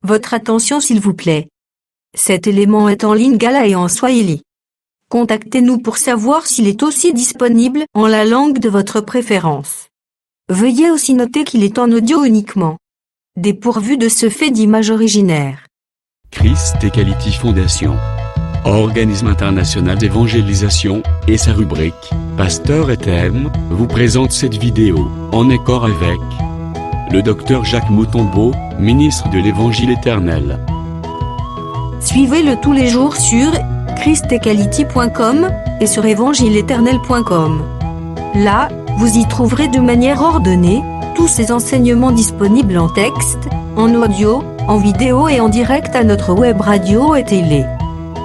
Votre attention s'il vous plaît. Cet élément est en lingala et en swahili. Contactez-nous pour savoir s'il est aussi disponible en la langue de votre préférence. Veuillez aussi noter qu'il est en audio uniquement. Dépourvu de ce fait d'image originaire. Christ Equality Foundation, organisme international d'évangélisation, et sa rubrique Pasteur et thème vous présente cette vidéo en accord avec le docteur Jacques Mutombo, ministre de l'Évangile éternel. Suivez-le tous les jours sur christequality.com et sur évangileéternel.com. Là, vous y trouverez de manière ordonnée tous ces enseignements disponibles en texte, en audio, en vidéo et en direct à notre web radio et télé.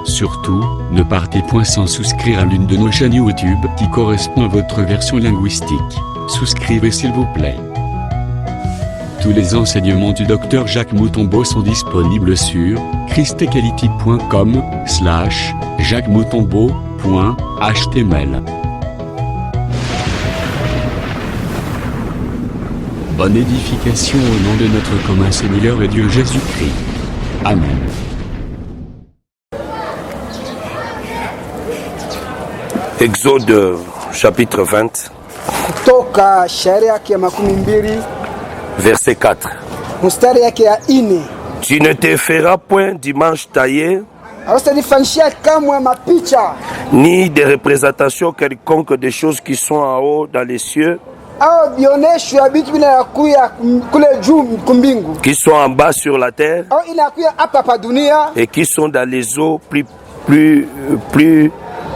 Surtout, ne partez point sans souscrire à l'une de nos chaînes YouTube qui correspond à votre version linguistique. Souscrivez s'il vous plaît. Tous les enseignements du docteur Jacques Mutombo sont disponibles sur christequality.com/jacquesmutombo.html. Bonne édification au nom de notre commun Seigneur et Dieu Jésus-Christ. Amen. Exode chapitre 20, Kutoka shairi yake ya 20 verset 4. mstari yake ya 4. Tu ne te feras point d'image taillée, Hautanifanyishia kamwe mapicha ni de représentation quelconque des choses qui sont en haut dans les cieux, au bionesho ya vitu vinakuya kule juu kumbingu, qui sont en bas sur la terre, au inakuya hapa pa dunia, et qui sont dans les eaux plus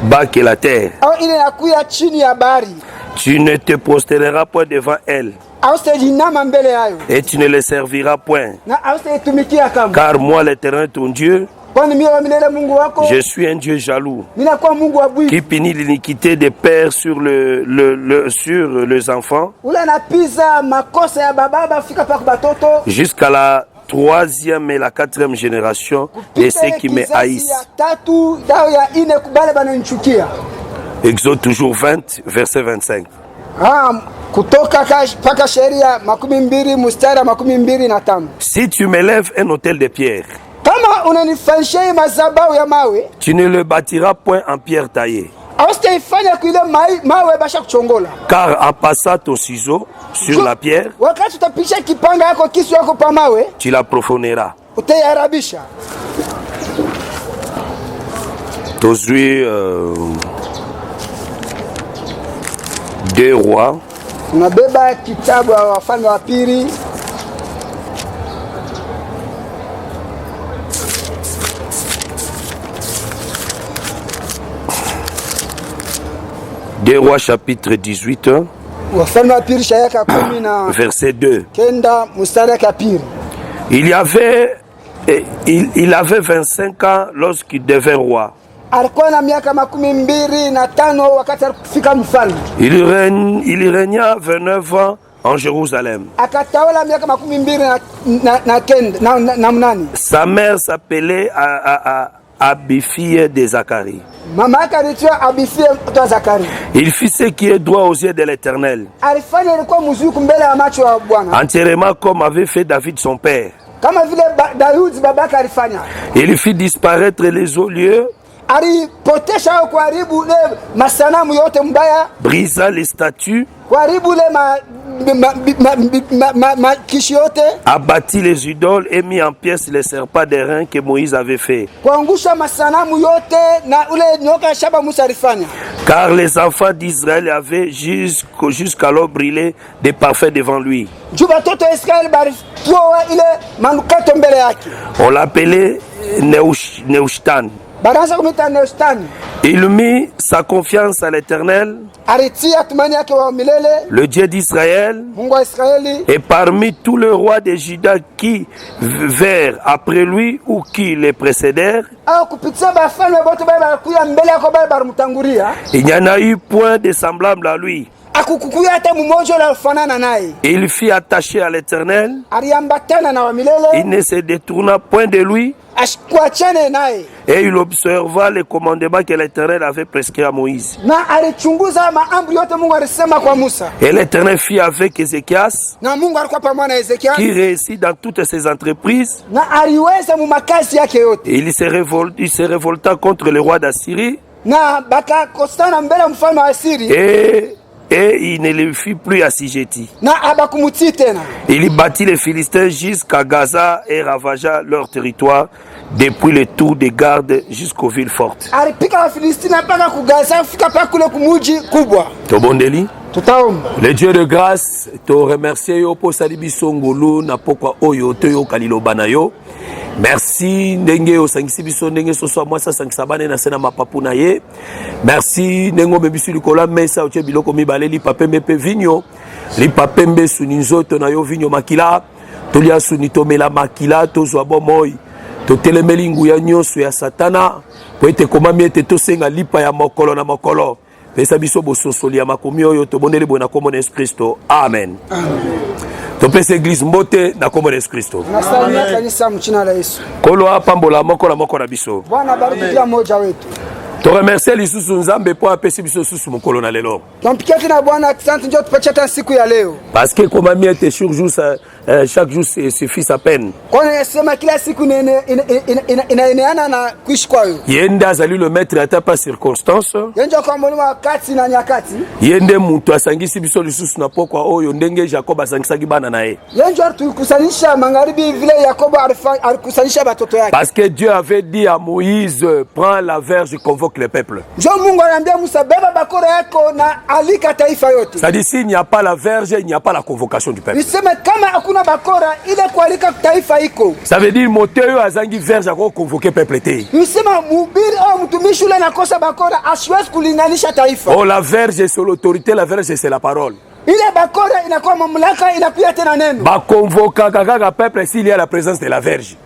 bas que la terre. au inakuya chini ya bahari. Tu ne te prosterneras point devant elles, Hautajinama mbele yayo et tu ne les serviras point. na hautaitumikia kama, Car moi, l'Éternel ton Dieu, kwani mimi wa milele Mungu wako je suis un Dieu jaloux, ninakuwa Mungu wa bwivu, qui punit l'iniquité des pères sur les enfants, ule anapiza makosa ya baba fika pa batoto jusqu'à la 3e et la 4e génération de ceux qui me haïssent. ya tatu dao ya ine kubale bananichukia. Exode toujours 20, verset 25. Kutoka paka sheria 12 mstari 25. Si tu m'élèves un autel de pierre, Kama unanifanyishia madhabahu ya mawe, tu ne le bâtiras point en pierre taillée. haustaifanya kuile mawe basha kuchongola. Car en passant ton ciseau sur la pierre, Wakati utapisha kipanga yako kisu yako pa mawe, tu la profaneras. utaiharabisha. Tozui 2 rois, Unabeba kitabu ya Wafalme wa Pili chapitre 18, Wafalme wa Pili shairi ya 10 na verset 2. kenda mstari ya pili. Il avait 25 ans lorsqu'il devint roi. Alikuwa na miaka 25 wakati alifika mfalme. Il régna 29 ans en Jérusalem. Akatawala miaka 22 na mnani. Sa mère s'appelait Abifie de Zacharie. Mama yake aliitwa Abifie mtoto wa Zakari. Il fit ce qui est droit aux yeux de l'Éternel, Alifanya ilikuwa mzuri mbele ya macho ya Bwana, entièrement comme avait fait David son père. kama vile Daudi babake alifanya. Il fit disparaître les hauts lieux, Alipotesha au kuharibu le masanamu yote mbaya, brisa les statues, kuharibu le kishi yote, abattit les idoles et mit en pièces les serpents d'airain que Moïse avait fait. kuangusha masanamu yote na ule nyoka shaba Musa alifanya. Car les enfants d'Israël avaient jusqu'alors brûlé des parfums devant lui. Juu batoto wa Israeli balitoa ile manukato mbele yake. On l'appelait Neushtan. Baraza kumita Neustani. Il mit sa confiance à l'Éternel, Alitia tumani yake wa milele, le Dieu d'Israël, Mungu wa Israeli. et parmi tous les rois de Juda qui vinrent après lui ou qui les précédèrent, Au kupitia bafalme bote bale balikuya mbele yako bale balimtangulia, il n'y en a eu point de semblable à lui. akukukuya hata mmoja ule alifanana naye. Il fit attacher à l'Éternel, Aliambatana na wa milele, il ne se détourna point de lui, kuachane naye. Et il observa les commandements que l'Éternel avait prescrits à Moïse. Na alichunguza maamri yote Mungu alisema kwa Musa. Et l'Éternel fit avec Ézéchias, Na Mungu alikuwa pamoja na Ezekia. qui réussit dans toutes ses entreprises. Na aliweza mu makazi yake yote. Et il se révolta contre le roi d'Assyrie. Na bakakostana mbele ya mfalme wa Asiri. Et il ne le fit plus assujetti. Na abakumutii tena. Il battit les Philistins jusqu'à Gaza et ravagea leur territoire depuis le tour des gardes jusqu'aux villes fortes. Alipika wa Filistina mpaka ku Gaza fika pa kule kumuji kubwa. Tobondeli. Tutaomba. Le Dieu de grâce, te remercie yo po salibi songolo na pokwa oyo te yo kaliloba na yo. Merci ndenge osangisi biso ndenge soso mwasa sangisa bane na sena mapapu na ye. Merci ndenge bebisu likola mesa oche biloko mibale li papembe pe vinyo. Li papembe suni nzoto na yo vinyo makila. Tolia suni tomela makila tozwa bomoi. Totelemeli nguya nyonso ya satana. Po ete komami ete tosenga lipa ya mokolo na mokolo. Pesa biso bososoli ya makomi oyo tobondeli boye na kombo na Yesu Kristo. Amen. Topesa église mbote na kombo na Yesu Kristo. Nasalimia kanisa mchina la Yesu. Kolo apambola moko na biso. Bwana bariki kila mmoja wetu. To remercier lisusu nzambe po apesi biso susu mokolo na lelo. Tumpikie na Bwana asante njoo tupatie hata siku ya leo. Parce que comme ami était chaque jour suffit sa peine. Kwa nasema kila siku inaeneana na kuishi kwayo. Yende azali le maître ata pas circonstance. Yenjo kwa mwalimu wakati na nyakati. Yende muntu asangisi biso lisusu na pokwa oyo ndenge Jacob asangisaki bana na ye. Yenjo tulikusanisha magharibi vile Yakobo alikusanisha watoto yake. Parce que Dieu avait dit à Moïse, prends la verge, convoque le peuple. Njo Mungu anambia Musa, beba bakora yako na alika taifa yote. Ça dit s'il n'y a pas la verge, il n'y a pas la convocation du peuple. Niseme kama hakuna bakora ile kualika taifa iko. Ça veut dire moteur azangi verge ako convoquer peuple te. Nisema mhubiri au mtumishi ule nakosa bakora asiwezi kulinganisha taifa. Oh, la verge c'est l'autorité, la verge c'est la parole. Ile bakora inakuwa mamlaka inakuya tena neno. Ba convoka kaka peuple s'il y a la présence de la verge.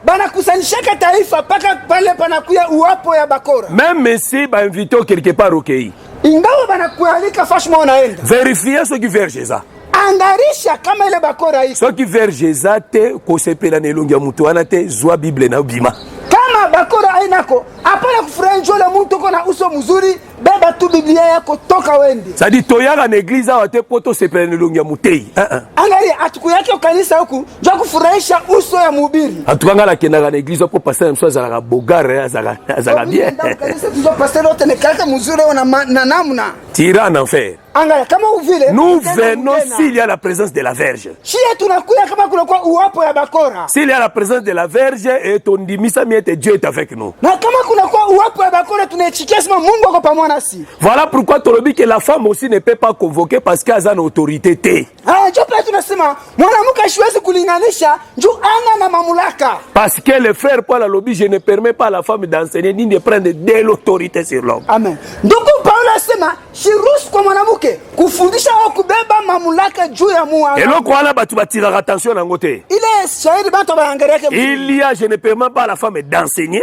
Bana kusanishaka taifa paka pale panakuya uwapo ya bakora. Même si ba invité quelque part au pays. Ingawa bana kualika fashma unaenda. Vérifier ce qui verge ça. Angarisha kama ile bakora iko. Ce qui verge ça te ko sepela na elongi ya mutu wana te zwa Bible na bima. Kama bakora ainako apana kufurahisha ule mtu kona uso mzuri, beba tu Biblia yako toka wende. Ça dit toyaka na église awa te poto sepela na elongi ya mutei. Angalia atuku yake kanisa huku ndio kufurahisha uso ya mhubiri. Atukanga la kenaka na église pour passer mso za bogare za bien. Kanisa ndio pastor wote ne kaka mzuri na namna. Tira en enfer. Angalia kama uvile. Nous venons s'il y a la présence de la verge. Shia tunakuya kama kuna kwa uwapo ya bakora. S'il y a la présence de la verge et ton dimisa miete Dieu est avec nous. Na kama kuna kwa uwapo ya bakora tunachikia sema Mungu ako pamoja nasi. Voilà pourquoi tolobi que la femme aussi ne peut pas convoquer parce qu'elle a une autorité te. Ndio pale tunasema mwanamke hasiwezi kulinganisha juu ana na mamlaka. Parce que le frère Paul alobi je ne permets pas à la femme d'enseigner ni de prendre de l'autorité sur l'homme. Amen. Ndugu Paulo asema shiruhusu kwa mwanamke kufundisha au kubeba mamlaka juu ya mwanamke. Eloko wana batu batira attention na ngote. Ile shairi bato baangalia. Il y a je ne permets pas à la femme d'enseigner.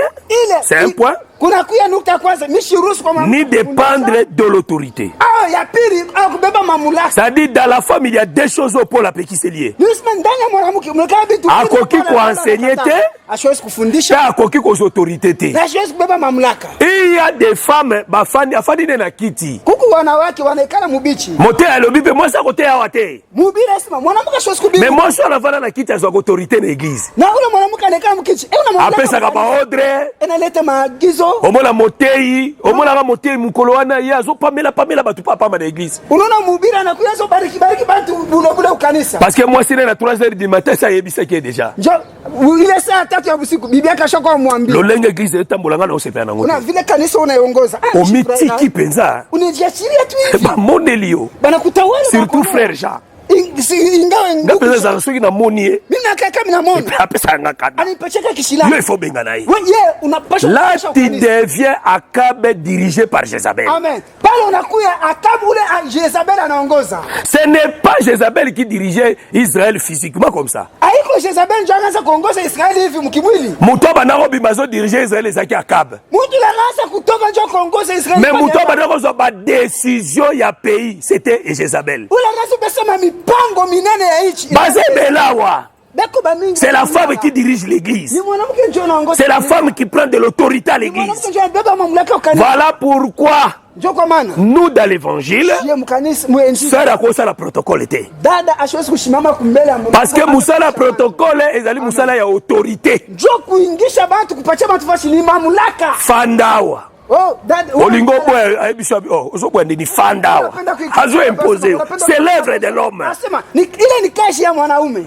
C'est un point. Kuna kuya nukta kwanza mishiruhusu kwa mwanamke ni dépendre de l'autorité. Ya pili au kubeba mamlaka. Ça dit dans la femme il y a deux choses au pôle qui se liées. Nisema ndani ya mwanamke mnakaa vitu. Akoki kuenseigner te, asiwezi kufundisha. Akoki kwa autorité te. Asiwezi kubeba mamlaka. Il y a des femmes bafandi afandi na kiti. Kuku wanawake wanaikana mubichi. Mote alobi pe moi ça côté awate. Mubiri asema mwanamke asiwezi kubeba. Mais moi ça lavana na kiti azo autorité na église. Na ule mwanamke anaikana mkichi. Una mamlaka. Apesa kama ordre. Inaleta maagizo. Omona motei, omona motei mukolo wana ya zo pamela batu papa na église. Unaona mhubiri anakuya zo bariki batu bulo kanisa. Parce que moi c'est à 3h du matin ça yebisa qui est déjà. Ile saa 3 ya usiku bibi yake ashaka mwambie. Lolenge église etambolanga na osepena nango. Una vile kanisa unaiongoza. Omitiki penza. Unajiachilia tu hivi. Ba mondelio. Bana kutawala. Surtout frère Jean. Ingawa ngapeza za soki na monie. Mimi nakaka mimi naona. Apesa ngakana. Anipacheka kishila. Yo faut benga naye. Oui, unapasha. Là tu deviens Akab dirigé par Jézabel. Amen. Pale unakuya Akab ule Jézabel anaongoza. Ce n'est pas Jézabel qui dirigeait Israël physiquement comme ça. Haiko Jézabel ndio anaanza kuongoza Israeli hivi mkimwili. Mutoba nako bimazo diriger Israël ezaki Akab. Mtu la anaanza kutoka ndio kuongoza Israeli. Mais mutoba nako zo ba décision ya pays, c'était Jézabel. Ule anaanza kusema mipango minene ya nchi. Bazebelawa. beko ba mingi. C'est la femme qui dirige l'église. Ni mwanamke ndio anaongoza. C'est la femme qui prend de l'autorité à l'église. Mwanamke ndio anabeba mamlaka kwa kanisa. Voilà pourquoi Ndio kwa maana nous dans l'évangile, yeye mkanisa mwenzi. sœur à cause la protocole était. Dada ashwezi kushimama kumbele ya Mungu. Parce que musala protocole ezali musala ya autorité. Ndio kuingisha bantu kupatia bantu fashi ni mamlaka. Fandawa. Oh, dada. Olingo boy aibisha ozo kwa ndini fandawa. Hazo imposé. C'est l'œuvre de l'homme. Nasema ile ni kazi ya mwanaume.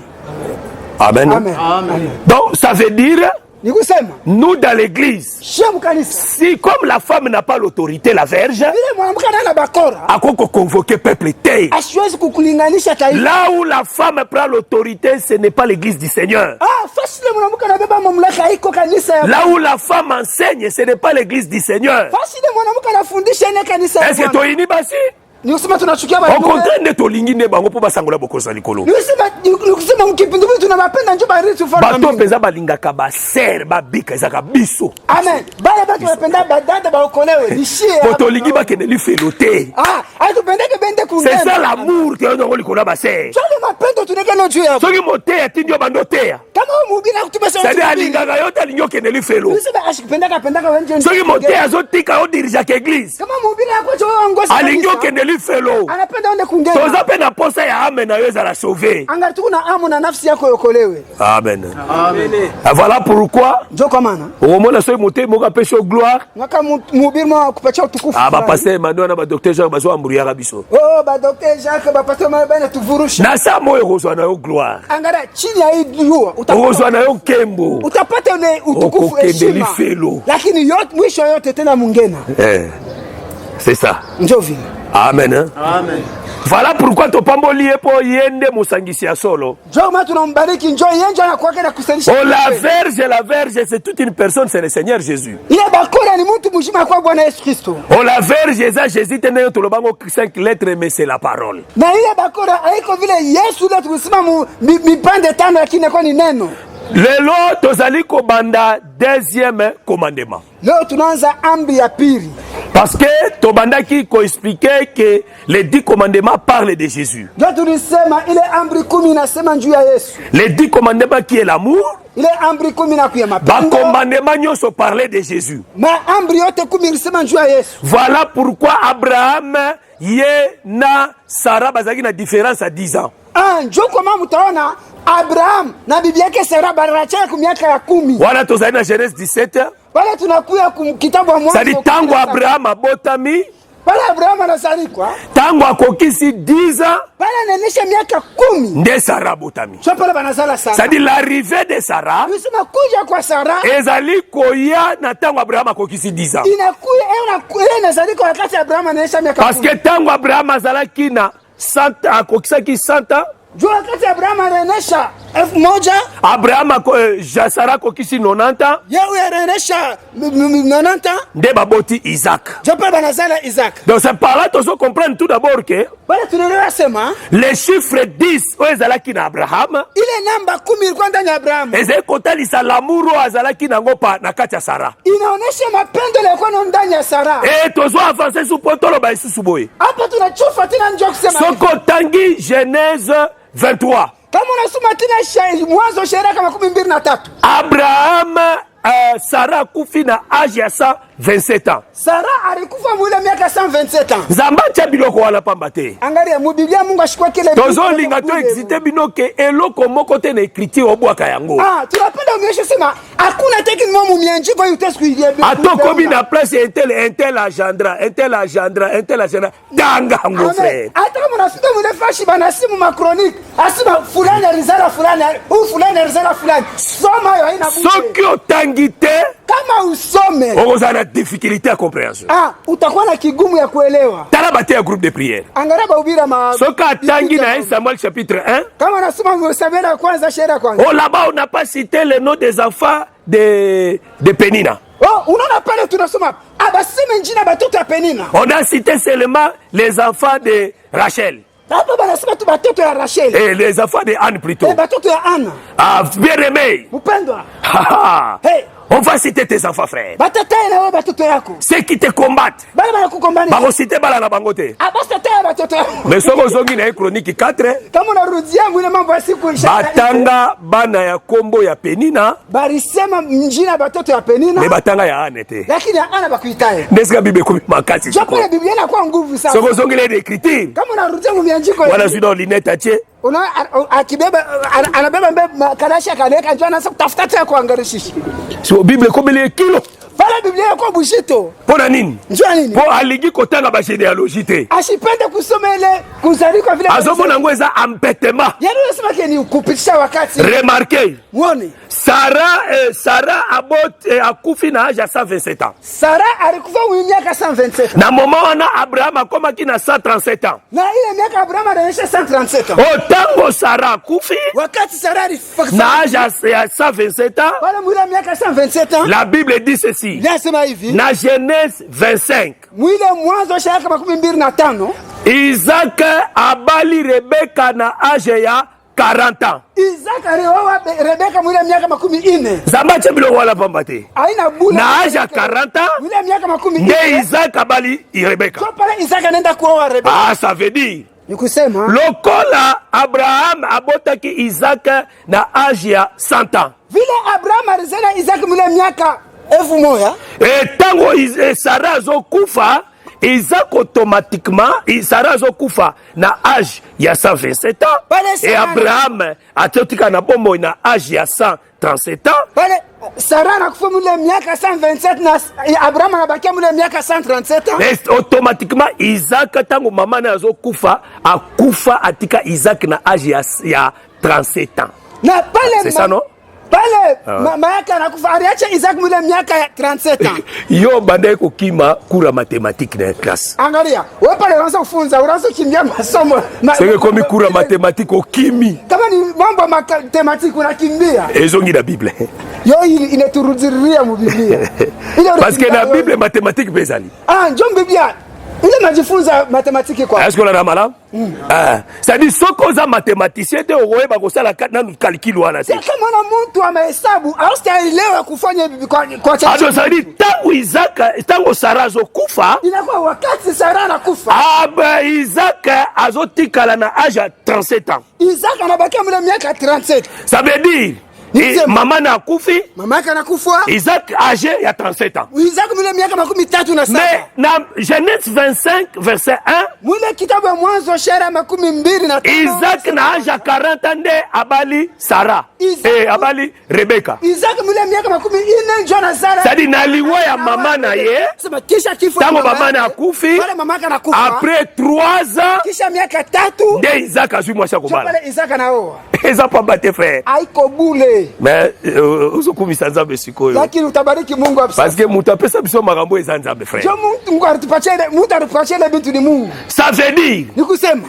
Amen. Amen. Amen. Donc ça veut dire Ni kusema nous dans l'église, si comme la femme n'a pas l'autorité, la verge, à quoi convoquer peuple té. Là où la femme prend l'autorité, ce n'est pas l'église du Seigneur. Là où la femme enseigne, ce n'est pas l'église du Seigneur. Est-ce que tu es inibasi? Au contraire de tolingi ne bango po basangola bokosa likolo. Bato peza balingaka ba ser ba bika ezaka biso. Amen. Bala bato bapenda badada ba okolewe lishie. Poto lingi ba kene li felote. Ah, ay to penda ke bende ku. C'est ça l'amour que on likolo ba ser. Jole mapendo tuneka no juu ya. Soki moteya tindio bandoteya. Kama mubina kutubesa. C'est à lingaka yota lingo kene li felo. Nisema ashipenda ka wenje. Soki moteya zotika o dirija ke église. Kama mubina yako jo ngosa. Alingo kene felo. Anapenda onde kungena. Toza pe na posa ya amen na yeza la sauver. Anga tukuna amu na nafsi yako yokolewe. Amen. Amen. Voilà pourquoi. Ndio kwa maana. Omona so mote moka pesho gloire. Ngaka mubiri mo kupacha utukufu. Ah ba pasteur Emmanuel na ba docteur Jacques bazo amburia kabiso. Oh ba docteur Jacques ba pasteur Emmanuel tuvurusha. Na sa moyo kozwa na yo gloire. Angara chini ya hii jua utapata na yo kembo. Utapata ne utukufu heshima. Lakini yote mwisho yote tena mungena. C'est ça. Ndio vile. Amen. Hein? Amen. Voilà pourquoi to pambolié po yende musangisi ya solo. Oh, la verge, c'est toute une personne, c'est le Seigneur Jésus. Oh, la verge, c'est Jésus, tenez tout le bango 5 lettres, mais c'est la parole. Lelo tozali ko banda deuxième commandement. Leo tunaanza amri ya pili. Parce que tobanda ki ko expliquer que les 10 commandements parlent de Jésus. Ndio tulisema ile amri 10 inasema juu ya Yesu. Les 10 commandements qui est l'amour. Ile amri 10 na kuya mapendo. Ba commandement nyoso parlait de Jésus. Ma amri yote 10 ilisema juu ya Yesu. Voilà pourquoi Abraham ye na Sarah bazaki na différence à 10 ans. Ndio kama mtaona Abraham na bibi yake Sarah barachana kwa miaka ya 10. Wala tozali na Genèse 17. Wala tunakuya kitabu Mwanzo. Sadi tango Abraham abotami. Wala Abraham anasalikwa. Tango akokisi 10 ans. Wala ananisha miaka 10. Nde Sarah abotami. So pala banazala Sarah. Sadi l'arrivée de Sarah. Nisema kuja kwa Sarah. Ezali koya na tango Abraham akokisi 10 ans. Inakuya inasalikwa wakati Abraham ananisha miaka 10. Parce que tango Abraham azalaki na 100 akokisaki 100 ans. Jua wakati Abraham ananisha 1000. Abraham Sarah akokisi 90 ans. Yeye ananisha 90 ans. Nde baboti Isaac. Jopa banazala Isaac. Donc c'est par là que tu comprends tout d'abord que wala tunaelewa sema les chiffres 10 ezalaki na Abraham. Ile namba 10 ilikuwa ndani ya Abraham. Ezali kotalisa l'amour azalaki nango pa na kati ya Sarah. Inaonesha mapendo yalikuwa ndani ya Sarah. Tozo avancer sur potolo ba isusu boye. Hapa tunachofa tena njoo kusema. Soko tangi Genèse 23. Kama unasoma tena Mwanzo sheria kama 23. Abraham Sarah kufi na âge ya 127 ans. Sarah alikufa mwile miaka 127 ans. Zamba cha biloko wala pamba te. Angalia mu Biblia Mungu ashikwa kile bible. Tozo linga to existe binoke eloko moko te na écriture obwaka yango. Tunapenda unyeshe sema hakuna teki momu mianjiko yutesku ile. Atoko bina place intel agendra. Danga ngo frère. Hata kama unafika mwile fashi bana simu ma chronique. Asima fulani rizala fulani, fulani rizala fulani. Soma yo haina buche. Sokyo tangite kama usome. Ozana difficulté à compréhension. Utakuwa na kigumu ya kuelewa. Talabate ya groupe de prière. Angaraba ubira ma. Soka tangi na Samuel chapitre 1. Kama unasoma Samuel kwanza sheria kwanza. Oh là-bas on n'a pas cité le nom des enfants de Pénina. Unaona pale tunasoma abaseme njina batoto ya Pénina. On a cité seulement les enfants de Rachel. Hapa banasema tu batoto ya Rachel. Et les enfants de Anne plutôt. Batoto ya Anne. Bien aimé. Mpendwa. Hey. On va citer tes enfants, frère. batatai na wewe batoto yako Ceux qui te combattent. bale banakukombani Bakosite bala na bango te. abasitatai batoto yako Mais soko zongi na Chronique 4. kama unarudia mwile mambo ya siku Batanga bana ya kombo ya Penina. balisema mjina batoto ya Penina Mais batanga ya Ane te. lakini ana bakuitaye Neska Bible kumi makasi. japo ile Biblia inakuwa nguvu sana Soko zongi les écritures. kama unarudia mu mianjiko Wana zina lineta che. una akibeba anabeba kanasha kaneka njoo anaanza kutafuta tena kuangarisha So Bible kobele kilo. pale Biblia inakuwa bushito Pona nini? njoo nini Po aligi kotanga ba généalogie te. asipende kusoma ile kuzalika vile Azomona ngweza ampetema. yani unasema keni kupitisha wakati Remarquez. muone Sarah akufi na âge ya 127 ans. Sara alikufa mwenye miaka 127 Na moment wana Abraham akomaki na 137 ans. na ile miaka Abraham anaisha 137 Otango Sarah akufi wakati Sara alifa na âge ya 127 ans. wala mwile miaka 127 La Bible dit ceci. nasema hivi Na Genèse 25. mwile mwanzo wa shaka 25 Isaac abali Rebeka na âge ya 40 ans. Isaac alioa Rebeka mwile miaka 40 Zambache bilo wala pambate. aina bula Na âge ya 40 ans. mwile miaka 40 Nde Isaac abali Rebeka. kwa pale Isaac anaenda kuoa Rebeka Ah, ça veut dire ni kusema lokola Abraham abotaki Isaac na âge ya 100 ans. vile Abraham alizala Isaac mwile miaka 1000 Tango Sarah azokufa Isaac automatiquement Sarah azokufa na âge ya 127 ans Pale et Sarah- Abraham atotika na bombo na âge ya 137 ans. pale Sara anakufa mwile miaka 127 na Abraham anabakia mwile miaka 137 ans Et automatiquement Isaac tango mama na azokufa akufa atika Isaac na âge ya 37 ans. na pale C'est ça, non? pale mama yake anakufa aliacha Isaac mwile miaka ya 37 ans Yo bandai kokima kura mathématique na classe. angalia wewe pale unaanza kufunza unaanza kimbia masomo Senge komi kura mathématique okimi. kama ni mambo ya matematiki unakimbia Ezongi na Bible. yo inaturudiria mu Biblia ile Parce que na Bible mathématique bezali. njoo Biblia ile najifunza matematiki kwa Est-ce qu'on a ramala? C'est-à-dire soko za mathématicien te okoyeba kosala na calcul wana te. kama na mtu amehesabu haustaelewa kufanya hivi kwa cha Alors ça veut dire tango Isaac tango Sarah azokufa inakuwa wakati Sara anakufa Isaac azotikala na âge ya 37 ans. Isaac anabakia mwile miaka 37 Ça veut dire mama na akufi mama yake anakufa Isaac âgé ya 37 ans. Isaac mwile miaka 37 Mais na Genèse 25 verset 1 mwile kitabu ya mwanzo shara 25 Isaac na âge ya 40 ans nde abali Sarah abali Rebeka. Isaac mwile miaka 40 njoo na Sara C'est-à-dire na liwa ya mama na ye sema kisha kifo tango mama na akufi pale mama yake anakufa après 3 ans kisha miaka 3 nde Isaac azwi mwasi ya kobala. pale Isaac anaoa Eza pa bate frère. haiko bule Mais uzokumisa nzambe sikoyo. lakini utabariki Mungu apisa Parce que mutu apesa biso makambo eza nzambe frère. jo Mungu atupatie mtu atupatie bintu ni Mungu Ça veut dire ni kusema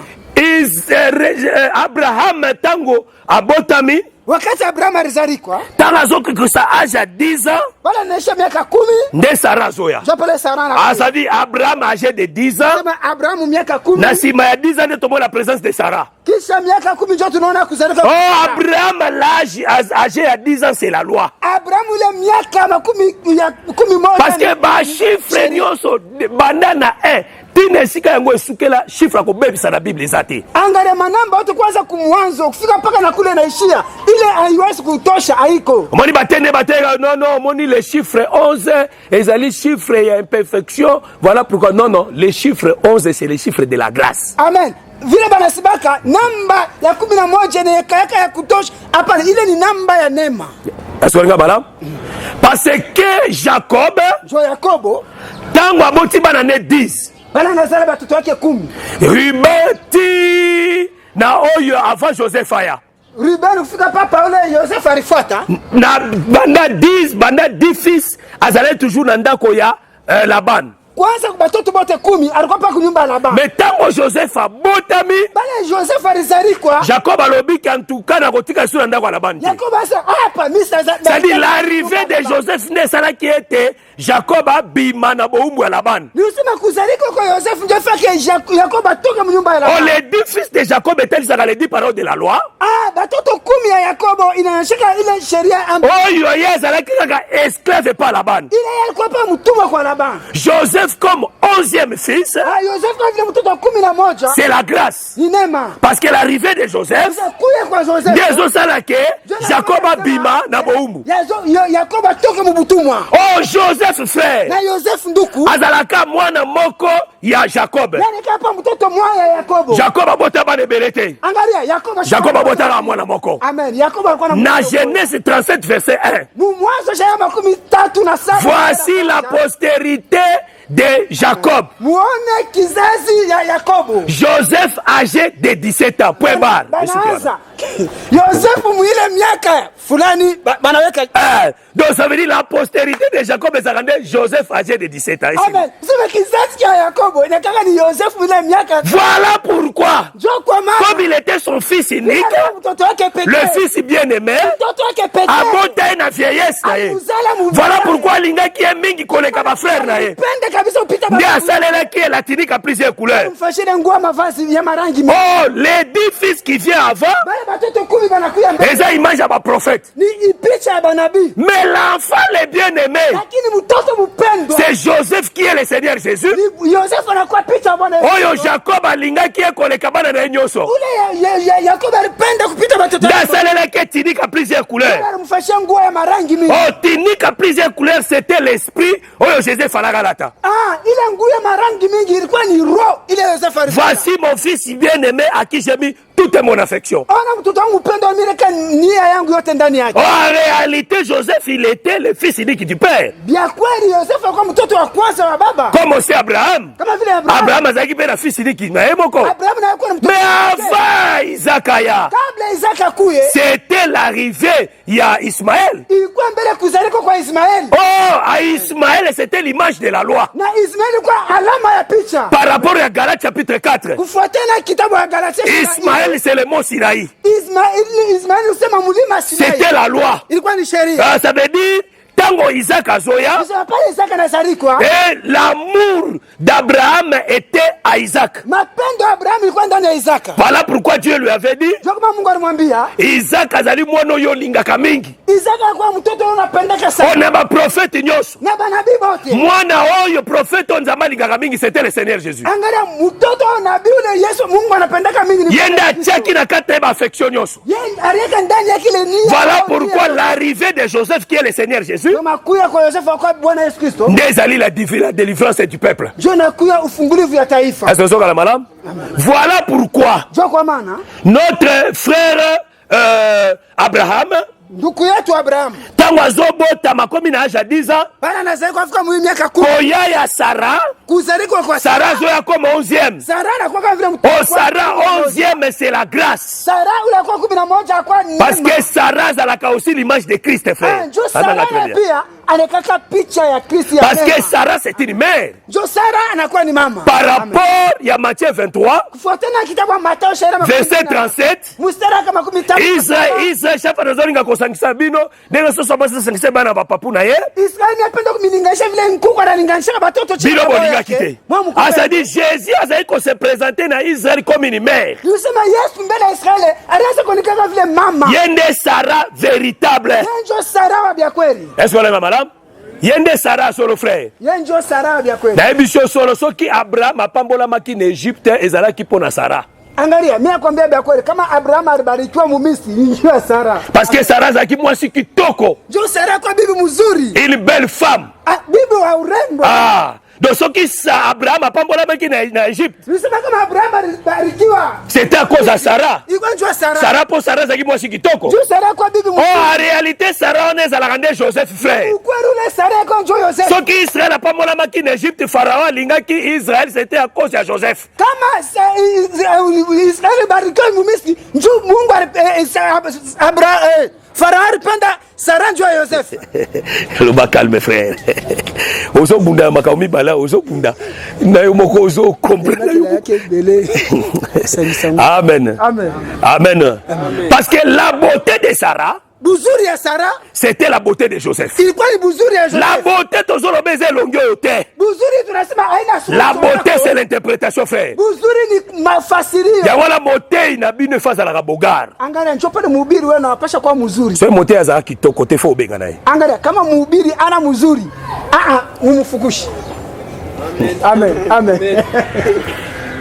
Abraham tango abotami wakati Abraham alizarikwa tango azokikisa âge ya 10 ans pale anaisha miaka 10 nde Sarah azoya. jo pale Sara Ah, ça dit Abraham âgé de 10 ans sema Abraham miaka 10 na sima ya 10 ans nde tomona la présence de Sarah. kisha miaka 10 jo tunaona kuzalika Oh, Abraham l'âge âgé à 10 ans c'est la loi. Abraham ile miaka 10 Parce que ba chiffre nyonso banda na 1 tina esika yango esukela chiffre akobebisa na Bible eza te. angalia manamba watu kwanza kumwanzo kufika mpaka na kule naishia ile haiwezi kutosha haiko Moni batene batega non moni les chiffres 11 ezali chiffre ya imperfection, voilà pourquoi non les chiffres 11 c'est les chiffres de la grâce. amen vile banasibaka namba ya 11 ni yaka ya kutosha hapa ile ni namba ya neema Est-ce que bala? Parce que Jacob jo Yakobo tango aboti bana ne 10 bana nazala batoto wake 10 Ribeti na oyo avant Joseph aya Ruben kufika papa ule Joseph alifuata na banda 10 fils azalaki toujours na ndako ya Laban. kwanza batoto bote 10 alikuwa pa kunyumba ya Labani. Mais tango Joseph abotami, Bale Joseph alizarikwa. Jacob alobi en tout cas na kotika sura ndako ya Labani. Yakobo asa hapa misa za. C'est-à-dire l'arrivée de Joseph ne sala qui était Jacob abima na boumbu ya Labani. Ni usema kuzarikwa kwa Joseph ndio fake Yakobo atoka mnyumba ya On Labani. les 10 fils de Jacob étaient les 10 paroles de la loi. Batoto 10 ya Yakobo inaashika ile sheria ambayo Oyo yezalaki kaka esclave pa Labani. ile alikuwa pa mtumwa kwa Labani. Joseph comme 11e fils, Joseph kwa vile mtoto wa 11 c'est la grâce. ni neema. Parce que l'arrivée de Joseph, Kuya kwa Joseph. Dezo salake, Jacob abima na boumbu. Yakobo atoke mu butumwa. Oh Joseph frère, Na Joseph nduku azalaka mwana moko ya Jacob. yani kapa mtoto mwaya ya Yakobo. Jacob abota bana belete. Angalia Yakobo abota na mwana moko. Amen. Yakobo alikuwa na Na Genèse 37 verset 1. Mwanzo shaya 37. Voici la postérité de Jacob. Muone kizazi ya Yakobo. Joseph âgé de 17 ans. Point barre. Banaanza. Joseph mwile miaka fulani banaweka. Donc ça veut dire la postérité de Jacob et Sarandé, Joseph âgé de 17 ans. Amen. Sema kizazi ya Yakobo inataka ni Joseph mwile miaka. Voilà pourquoi, comme il était son fils unique, le fils bien-aimé, abota na vieillesse na ye. Voilà pourquoi linga qui est mingi koleka ba frère na ye. Ndi asalela qui est latinique à plusieurs couleurs. Oh, les 10 fils qui viennent avant, et image à ma prophète. Mais l'enfant le bien-aimé, c'est Joseph qui est le Seigneur Jésus. Oyo Jacob alinga qui est koleka bana na nyoso. D'asalela qui est tinique à plusieurs couleurs. Oh, tinique à plusieurs couleurs, c'était l'esprit. Oyo Jésus falagalata. Voici mon fils bien-aimé à qui j'ai mis toute mon affection. En réalité, Joseph, il était le fils unique du père. Comme aussi Abraham. Abraham a dit le fils unique. Mais avant Isaac, c'était l'arrivée. Il y a Ismaël. Oh, à Ismaël, c'était l'image de la loi. Par rapport à Galates chapitre 4. Ismaël, c'est le mont Sinaï. C'était la loi. Ça veut dire, tango Isaac Azoya, et l'amour d'Abraham était à Isaac. Voilà pourquoi Dieu lui avait dit, Isaac azali mwana oyo lingaka mingi. On est ma prophète nyos. Mwana oyo prophète onzamba lingaka mingi, c'était le Seigneur Jésus. Yenda tchaki na kata ba affection nyos. Voilà pourquoi l'arrivée de Joseph qui est le Seigneur Jésus, Ndezali la délivrance du peuple. Est-ce que vous avez madame? Voilà pourquoi notre frère Abraham, tango azobota makomi na âge à 10 ans, koya ya Sarah, Sarah zoya comme 11e. Oh, Sarah 11e, c'est la grâce. Parce que Sarah a aussi l'image de Christ, frère. Parce que Sarah, c'est une mère. Par rapport à Matthieu 23, verset 37, Israël, chaque fois que Sabino, Bino Bolinga quitté. Ah, ça dit Jésus a se présenté dans Israël comme une mère. Yende Sarah véritable. Est-ce qu'on est madame? Yende Sarah solo frère. Na ebisho solo soki Abraham apambola maki na Egypte ezala ki pona Sarah. Angalia, mimi nakwambia bia kweli kama Abraham alibarikiwa mu Misri, njoo Sarah. Parce que Sarah zaki mwasi kitoko. Njoo Sarah kwa bibi mzuri. Une belle femme. Bibi wa urembo. Donc ce qui Abraham a pas en Égypte. C'était à cause de Sarah. Sarah pour Sarah zaki mwasi kitoko. Oh, en réalité Sarah on est à la rendre Joseph frère. Ce qui Israël a pas en Égypte, Pharaon lingaki Israël, c'était à cause de Joseph. Israël barikiwa mu Misri, njoo Mungu Pharaon panda Sarah njoo Joseph. Le bas calme frère. ozo bunda makao mibala ozo bunda na yo moko ozo comprendre. Amen. Amen. Amen. Parce que la beauté de Sarah, Buzuri ya Sarah, c'était la beauté de Joseph. ilikuwa ni buzuri ya Joseph. La beauté tozolobeze longo yote. Buzuri tunasema haina sura. La beauté c'est l'interprétation, frère. Buzuri ni mafasirio. Ya wala moté inabine face à la bogar. Angalia nchopele mhubiri wewe unapasha kuwa mzuri. So moté aza kitoko te fo benga naye. Angalia kama mhubiri ana mzuri, umfukushi. Amen. Amen.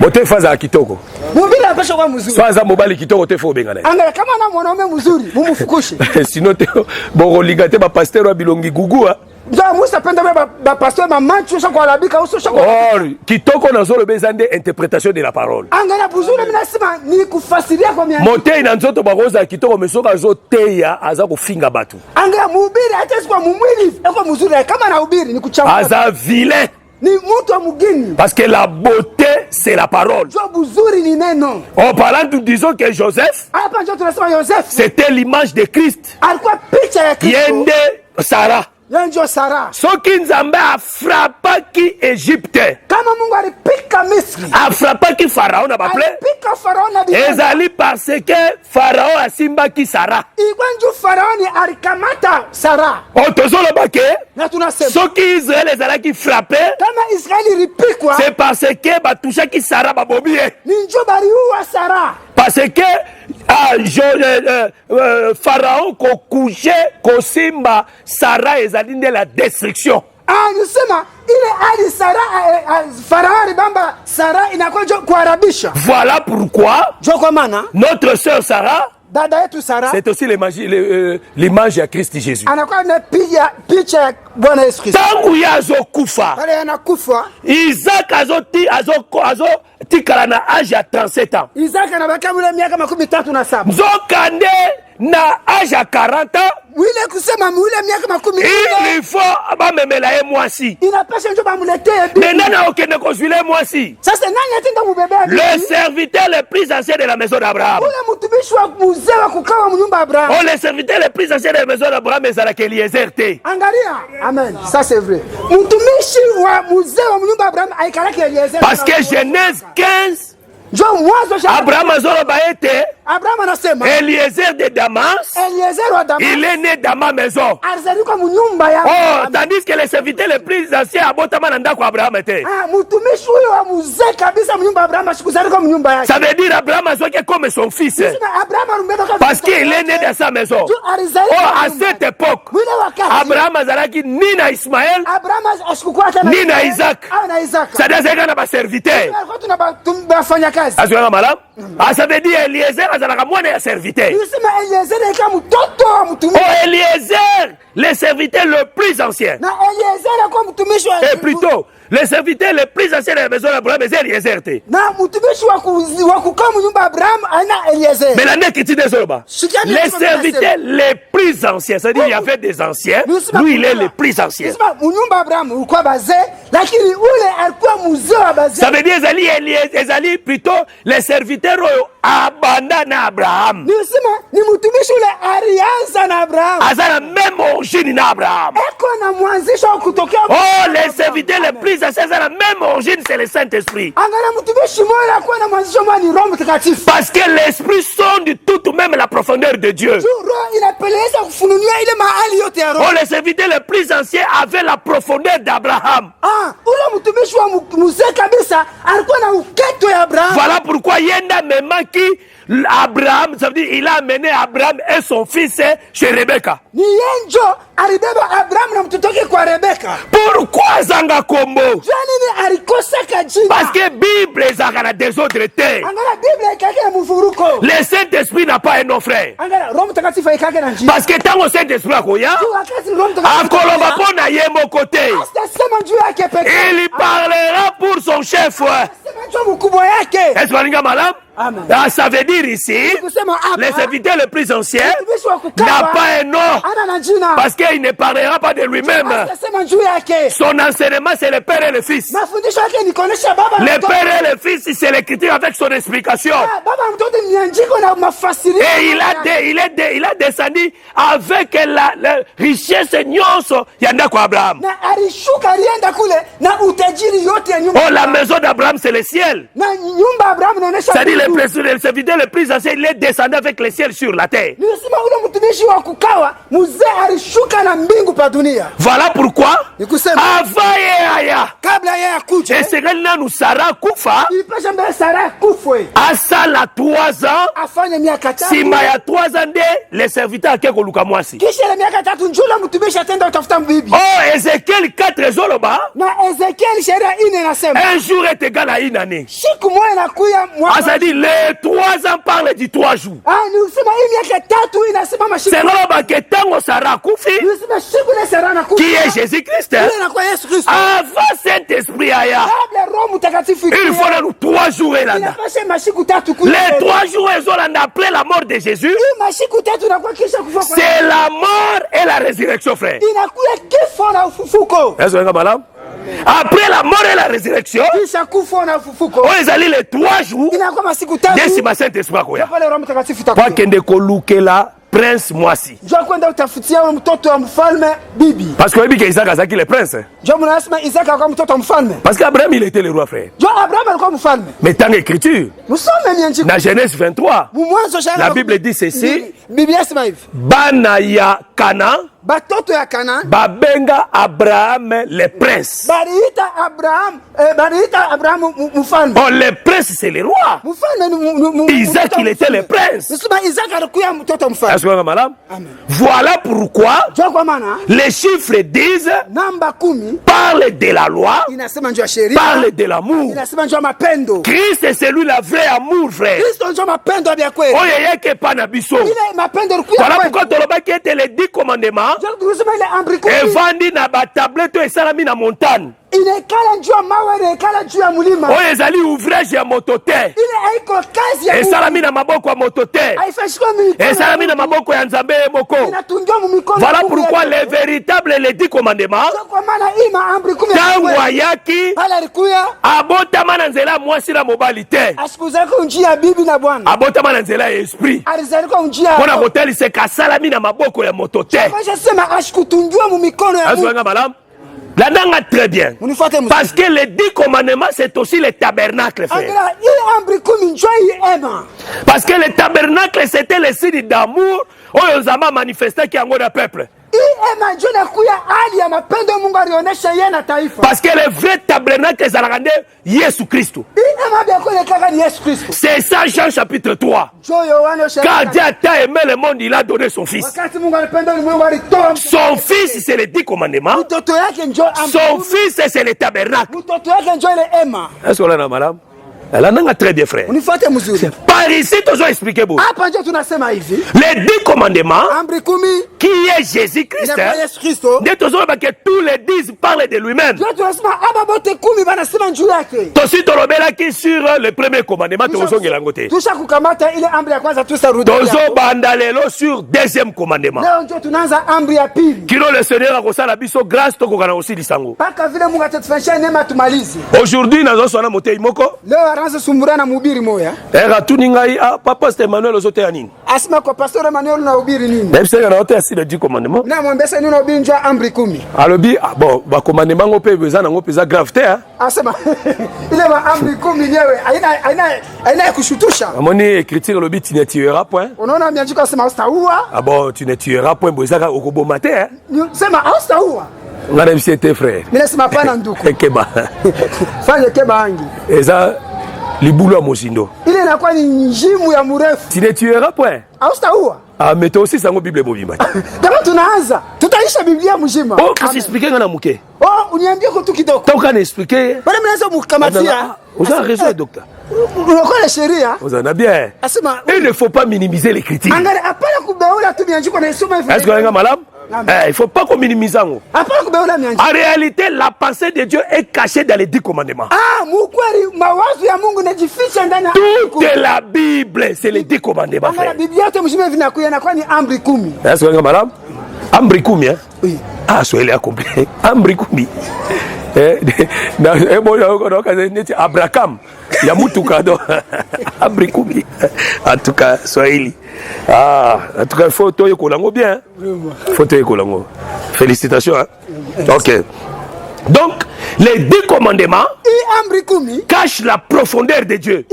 Moté face à kitoko. Mhubiri anapasha kuwa mzuri. So aza mobali kitoko te fo benga naye. Angalia kama ana mwanaume mzuri, mumfukushi. Sinon te bongoliga te ba pasteur wa bilongi gugua. Ndio Musa penda ba pasteur ba manchu shako alabika uso shako. Or kitoko nazolo bezande interprétation de la parole. Angalia buzuri mimi nasema ni kufasiria kwa miaka. Moté ina nzoto bakoza kitoko mesoka zoteya aza kufinga batu. Angalia mhubiri hata kwa mumwili eko mzuri kama anahubiri ni kuchambua. Aza vilain. Ni mtu wa mgeni. Parce que la beauté c'est la parole. Jua buzuri ni neno. En parlant, nous disons que Joseph, Hapa ndio tunasema Joseph. c'était l'image de Christ. Alikuwa picha ya Kristo. Yende Sarah. Yanjo Sarah. Soki Nzambe a frappaki Égypte, Kama Mungu alipika Misri. a frappaki Pharaon na baple, Alipika Farao na Biblia. ezali parce que Pharaon asimbaki Sarah. Igwanju Faraoni alikamata Sarah. Otozolobake, Na tunasema soki Israël ezalaki frappé, kama Israeli ilipikwa c'est parce que batouchaki Sarah babobie. ni njo baliua Sarah. Parce que Pharaon kokouche kosimba Sarah ezali nde la destruction. Nisema ile hadi Sarah Farao alibamba Sarah inakuwa njo kuharabisha. Voilà pourquoi Njo kwa maana notre sœur Sarah, dada yetu Sarah c'est aussi l'image de Christ Jésus. anakuwa anapiga picha ya Bwana Yesu Kristo. Tangu ye azokufa, Pale anakufa, Isaac azotikala na âge ya 37 ans. Isaka anabakia mule miaka 37. Nzokande na âge ya 40 ans, Mwile kusema mwile miaka 40. il faut bamemela ye mwasi. Inapasha njo bamuletee bibi. Mais nani okende kozwile mwasi? Sasa nani atinda mubebea bibi? Le serviteur le plus ancien de la maison d'Abraham. Ule mtumishi wa mzee wa kukawa mnyumba ya Abraham. Oh, le serviteur le plus ancien de la maison d'Abraham ezalaki Eliezer te. Angalia. Amen. Ça c'est vrai. Mtumishi wa mzee wa mnyumba ya Abraham aikalaki Eliezer. Parce que Genèse 15, njo mwanzo Abraham azoloba ete Abraham anasema Eliezer de Damas, Eliezer wa Damas il est né dans ma maison. alizaliwa mnyumba ya Oh, tandis que le serviteur le plus ancien abotama na ndako Abraham te. mtumishi huyo wa mzee kabisa mnyumba ya Abraham ashikuzalika mnyumba yake. Ça veut dire Abraham azwaki comme son fils. Abraham arumbeba kama Parce qu'il est né dans sa maison. Oh, à cette époque, Abraham azalaki ni na Ismaël, Abraham ashikukuwa tena ni na Isaac. na Isaac. Ça doit être na ba serviteur. Alikuwa tunabafanya kazi. Azwaka malam. Ah, ça veut dire Eliezer azalaka mwana ya serviteur. Yusema Eliezer kama mtoto wa mtumishi. Oh, Eliezer, le serviteur le plus ancien. Na Eliezer kwa mtumishi wa Et plutôt, le serviteur le plus ancien de la maison d'Abraham, c'est Eliezer te. na mtumishi wa kukaa mnyumba Abraham ana Eliezer. Mais l'année qui dit désolé, les serviteurs les plus anciens, c'est-à-dire il y avait des anciens, lui il est le plus ancien. Yusema mnyumba Abraham ulikuwa bazee, lakini ule alikuwa mzee wa bazee. Ça veut dire Ezali plutôt les serviteurs abandonnent Abraham. Yusema ni mtumishi ule alianza na Abraham. Azala même origine na Abraham. Eko na mwanzisho kutokea. Oh, les serviteurs les plus anciens, la même origine, c'est le Saint-Esprit. Angalia mtumishi mmoja alikuwa na mwanzisho mwa ni Roho Mtakatifu. Parce que l'Esprit sonde tout même la profondeur de Dieu. Roho inapeleza kufunulia ile mahali yote ya roho. Oh, les serviteurs les plus anciens avaient la profondeur d'Abraham. Ule mtumishi wa mzee kabisa alikuwa na uketo ya Abraham. Voilà pourquoi yenda memaki Abraham, ça veut dire il a amené Abraham et son fils chez Rebecca. Ni yenjo alibeba Abraham na mtoto wake kwa Rebecca. Pourquoi zanga kombo? Nini alikoseka jina? Parce que Bible zanga na désordre te. Angalia Biblia ikake na mfuruko. Le Saint-Esprit n'a pas un nom frère. Angalia Roho Mtakatifu ikake na njia. Parce que tango Saint-Esprit akoya, Wakati Roho Mtakatifu akoloba pona ye côté. Sema juu yake pekee. Il parlera pour son chef. Sema juu mkubwa yake. Est-ce que malam? Amen. Ah, ça veut dire ici, les serviteurs les plus anciens n'a pas un nom. Parce qu'il ne parlera pas de lui-même. Son enseignement, c'est le Père et le Fils. Le Père et le Fils, c'est l'écriture avec son explication. Et il a descendu avec la richesse nyonso yandako Abraham. Oh, la maison d'Abraham, c'est le ciel. C'est-à-dire le serviteur le plus ancien, il est descendu avec le ciel sur la terre. Voilà pourquoi avant Aya Esegel nanu Sarah kufa asala 3 ans sima ya 3 ans de les serviteurs akeko luka mwasi. Oh, Ézéchiel 4 zoloba un jour est égal à une année. Ça dit les 3 ans parlent du 3 jours. C'est là que tango Sarah kufi qui est Jésus-Christ. Avant Saint-Esprit aya il faut nous 3 jours et là. Les 3 jours et là après la mort de Jésus, c'est la mort et la résurrection, frère. Est-ce que madame? Après la mort et la résurrection, ils allaient les 3 jours. Dès ma Saint-Esprit, pas qu'il ne là. Prince Mwasi. Parce que Isaac a le prince. Parce qu'Abraham il était le roi, frère. Mais dans l'écriture, dans Genèse 23, la Bible dit ceci. Banaya Kana. Babenga Abraham le prince. Oh, le prince c'est le roi. Isaac il était le prince. Madame? Voilà pourquoi les chiffres disent parle de la loi, parle de l'amour. Christ est celui la vrai amour, frère. Voilà pourquoi tu as les 10 commandements et vendu na ba tablette et salami na montagne. Oh, ezali ouvrage ya motote. Et salami na maboko ya motote. Et salami na maboko ya nzambe moko. Voilà pourquoi les véritables les 10 commandements tango ayaki abotama na nzela mwasi na mobali te. Abotama na nzela ya esprit. Pona hôtel c'est ka salami na maboko ya motote. Azwanga malam. Là-dedans, très bien. Parce que les 10 commandements, c'est aussi le tabernacle, frère. Parce que le tabernacle, c'était le signe d'amour. On a manifesté qu'il y a un peuple. Parce que le vrai tabernacle, c'est Jésus Christ. C'est ça, Jean chapitre 3. Quand Dieu a aimé le monde, il a donné son fils. Son fils, c'est les 10 commandements. Son fils, c'est le tabernacle. Est-ce qu'on a, madame? Elle en a très bien, frère. Par ici, toujours expliqué. Les 10 commandements, qui est Jésus-Christ, que tous les 10 parlent de lui-même. Aussi, tu as sur le premier commandement, tu as sur le deuxième commandement. Qui le Seigneur a reçu la biso grâce, tu as aussi dit sango. Aujourd'hui, nous avons monté Imoko. Era tuningai papa Emmanuel ozote anini. Asima ko pasteur Emmanuel na ubiri nini? Même si on a aussi le 10 commandements. Na mwambesa nini ubiri njwa amri 10. Alobi bon ba commandement ngope bezana ngope za gravité hein. Asema ile ba amri 10 nyewe aina kushutusha. Amoni écriture lobi tu ne tueras point. Unaona miandiko sema ustaua. Ah bon tu ne tueras point bozaka okobomate hein. Sema ustaua. Ngana msi ete frère. Mimi nasema pana nduku. Keba. Fanye keba angi. Eza Liboulou à Mosindo. Il est là quoi une jimu ya murefu. Tu ne tueras point. Austaua. Ah mais toi aussi ça ngo Bible bobima. Kama tunaanza tutaisha Biblia mzima. Oh kasi expliquer ngana muke. Oh uniambie ko tu kidogo. Toka na expliquer. Bale mnaanza mukamatia. Vous avez raison docteur. Unakola sheria. Vous en avez bien. Asema il ne faut pas minimiser les critiques. Angale apana kubeula tu bianjiko na isoma hivi. Est-ce que nga madame? Il faut pas qu'on minimise. En réalité, la pensée de Dieu est cachée dans les 10 commandements. Toute la Bible, c'est les 10 commandements. Est-ce que madame? Ambri Koumi, hein? Oui. Ah, soyez complet. Ambri Koumi. Abraham. Yamutuka. Ambri Koumi. En tout cas, soyez. Ah, en tout cas, il faut toyer Kolango bien. Il faut toyer Kolango. Félicitations. Hein? Ok. Donc, les 10 commandements cachent la profondeur de Dieu.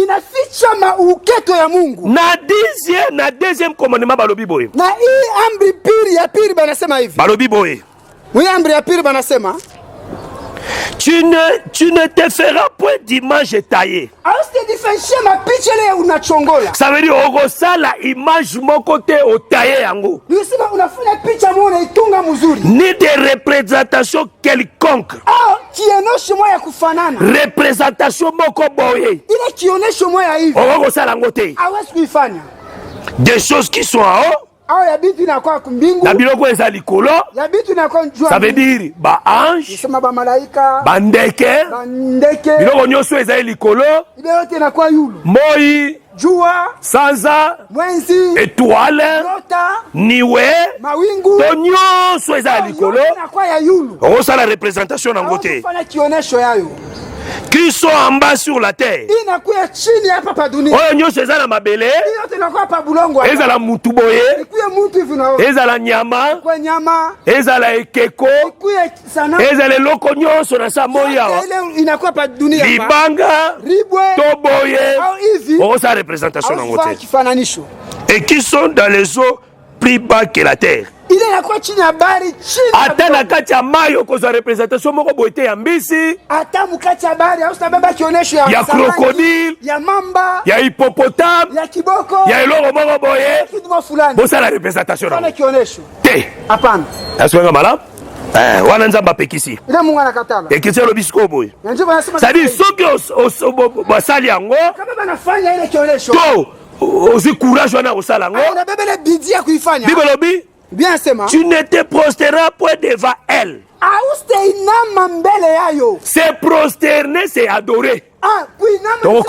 Na deuxième commandement, balobi boye. Balobi boye. Tu ne te feras point d'image taillée. Ça veut dire la image mon côté au taillé yango. Ni de représentation quelconque. Représentation moko boye. Des choses qui sont en haut. Na biloko eza likolo. Ça veut dire ba ange, ba ndeke, biloko nyonso eza likolo, moi, sanza, étoile, niwe, to nyonso eza likolo. Ça la représentation na ngote. Qui sont en bas sur la terre. Oyo nyonso eza na mabele. Eza la mutu boye. Eza la nyama. Eza la ekeko. Eza le loko nyonso na sa moya. Libanga. To boye. Oh, sa représentation na ngote. Et qui sont dans les eaux plus bas que la terre. Ata na kati ya mayo kozwa représentation moko boite ya mbisi, ya crocodile, ya mamba, ya hippopotame, ya kiboko, ya eloko moko boye. Bosa la représentation na te. Apana. Aswenga mala? Wana nzamba pekisi. Ekisi lo bisko boye. C'est-à-dire ceux qui basali yango. To osi courage wana osala yango. Bibolobi. Bien, c'est moi. Tu ne te prosterneras point devant elle. C'est prosterner, c'est adorer. Donc,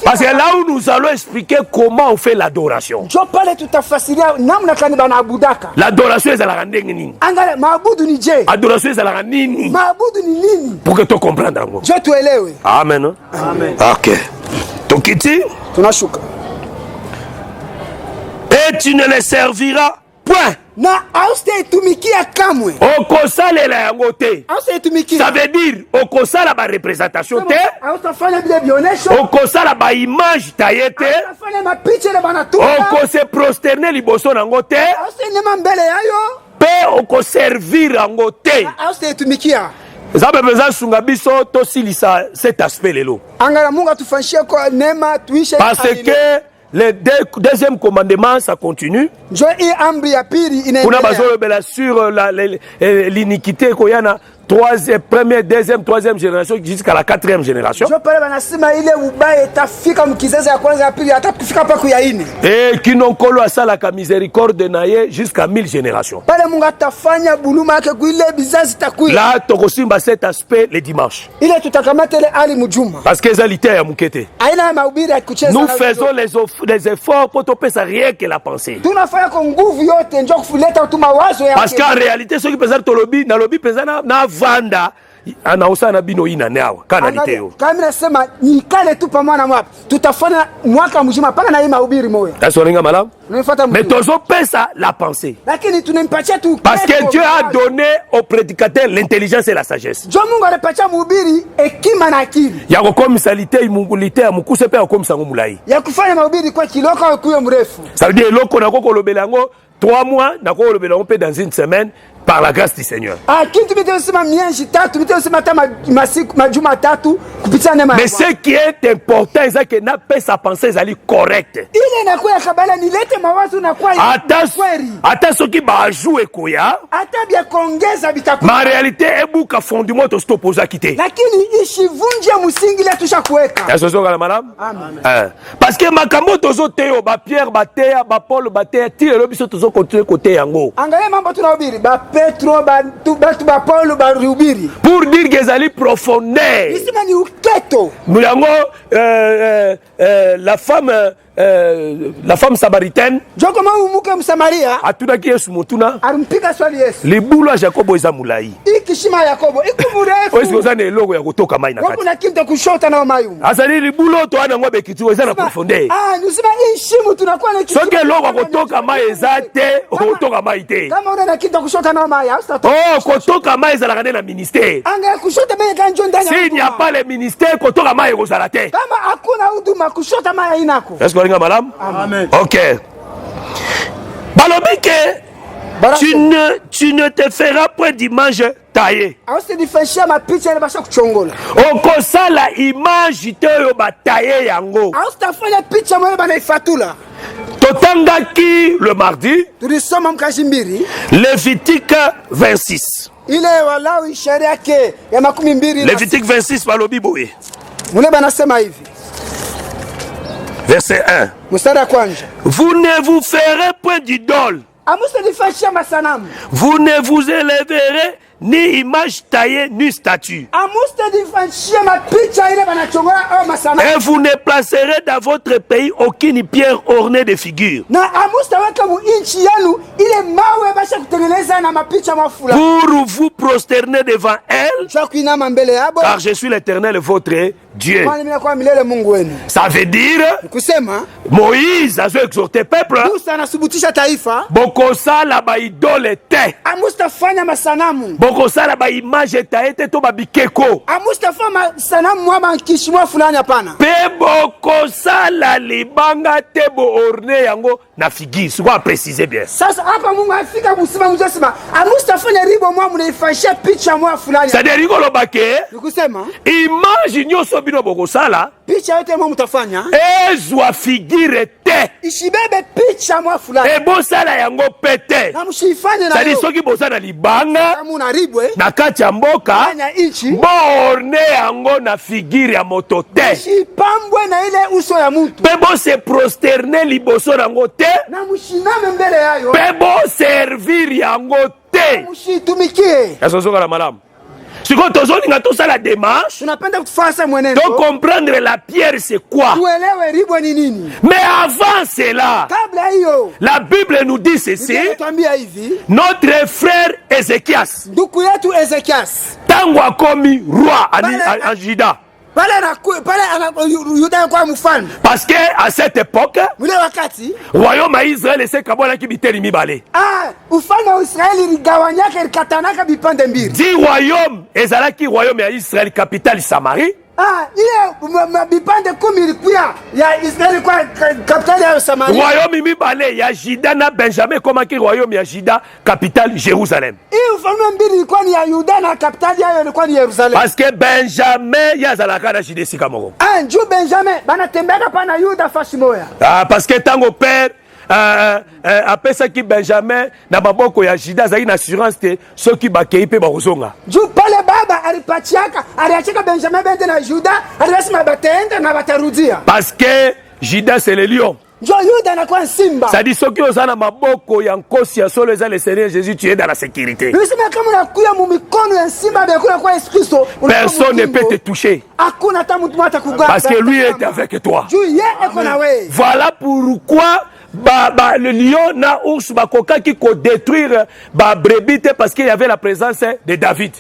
parce que là où nous allons expliquer comment on fait l'adoration. L'adoration est à la rendez-vous. L'adoration est à la rendez-vous. Pour que tu comprennes. Amen. Amen. Ok. Tokiti. Et tu ne les serviras point. Okosalela yango te. Ça veut dire okosala ba représentation te. Okosala ba image taillée te. Okose prosterner liboso nango te. Pe okoservir yango te. Ça veut dire sunga biso to silisa cet aspect lelo. Parce que le deuxième commandement, ça continue. Sur l'iniquité, première, deuxième, troisième génération jusqu'à la 4e génération. Et qui n'ont qu'à la miséricorde naïe jusqu'à 1000 générations. Là, Tokosimba cet aspect les dimanches. Parce que nous faisons les efforts pour topper ça rien que la pensée. Parce qu'en réalité, ceux qui présentent Tolobi, na lobi présent na vanda. Anaosa na bino ina neawa kanalite yo. Kamera sema nikale tu pamoja na mwapi. Tutafanya mwaka mzima paka na hii mahubiri moja. Sasa unainga malamu? Mais tozo pesa la pensée. Lakini tunampatia tu. Parce que Dieu a donné au prédicateur l'intelligence et la sagesse. Dieu Mungu alipatia mhubiri hekima na akili. Ya kukomisalite imungulite ya mukuse pe akomisa ngumulai. Ya kufanya mahubiri kwa kiloko au kuyo mrefu. Ça veut dire loko na koko lobela ngo 3 mois na koko lobela ngo pe dans une semaine. par la grâce du Seigneur. Lakini tumetesema miezi tatu, tumetesema hata masiku majuma tatu kupitia neema ya Mais Bwana. ce qui est important, c'est que n'a pas sa pensée est correcte. Ile inakuwa ya kabala nilete mawazo na kwa kweli. Hata soki ba jouer koya. Hata bia kuongeza bitakuwa. Ma réalité est buka fondement to stop aux akité. Lakini ishivunje msingi ile tushakuweka. Est-ce que madame? Amen. Parce que makambo tozo teo ba Pierre ba Théa ba Paul ba Théa tire le biso tozo continuer côté yango. Angalia mambo tunahubiri ba Petro ba Paulo ba rubiri. Pour dire que ezali profondeur. Isima ni uketo. Mulango la femme samaritaine. Joko mamu muke msamaria. Atunaki Yesu mutuna. Alimpika swali Yesu. Libulu ya Jakobo eza mulai. Ikishima Yakobo ikumurefu. Oisi kozana elogo ya kutoka mai na kati. Kuna kimta kushota na mayu. Asali libulu to ana ngombe kitu eza na profondeur. Nusima ishimu tunakuwa na kitu. Soke elogo kutoka mai ezate, kutoka mai te. Kama una kimta kushota na mai, kutoka mai ezala kana na ministère. Anga kushota mai kanjo ndani. Si n'y a pas le ministère kutoka mai kozala te. Kama hakuna huduma kushota mai inako. Est-ce que madame? Amen. OK. Balobike, tu ne te feras point d'image taillée. Okosala image te yo ba taillé yango. Totangaki le mardi. Lévitique 26. Lévitique 26 balobi boye. Verset 1. Vous ne vous ferez point d'idole. Vous ne vous élèverez ni image taillée ni statue. Et vous ne placerez dans votre pays aucune pierre ornée de figures. Pour vous prosterner devant elle, car je suis l'Éternel votre Dieu. Ça veut dire Moïse a exhorté le peuple. Bokosala ba idole te. Bokosala ba image taillée te to ba bikeko. Pe bokosala libanga te bo orné yango na figure. C'est quoi préciser bien. C'est-à-dire rigolo bake. Image nyoso bino bokosala. Ezwa figure te. E bosala yango pete. C'est-à-dire soki bosala libanga na kati ya mboka borne yango na figure ya moto te. Pe bo se prosterner liboso yango te. Pe bo servir yango te. Est-ce que la madame? Si vous avez la démarche, de comprendre la pierre c'est quoi. Mais avant cela, la Bible nous dit ceci. Notre frère Ézéchias, tango a commis roi en Juda. Parce que à cette époque, royaume à Israël et c'est Kabola qui biteli mibale. 10 royaumes ezalaki royaume à Israël capitale Samarie. Royaume mibale ya Juda na Benjamin comme qui royaume ya Juda capitale Jérusalem. Parce que Benjamin yazalaka na Juda sikamoko. Parce que tango père après ça qui Benjamin na baboko ya Juda za une assurance te ceux qui bakei pe bakozonga. Parce que Juda c'est le lion. Ça dit ceux qui ont na maboko ya nkosi ya solo za le Seigneur Jésus, tu es dans la sécurité. Personne ne peut te toucher. Parce que lui est avec toi. Voilà pourquoi le lion na ours bakoka qui ko détruire ba brebis parce qu'il y avait la présence de David.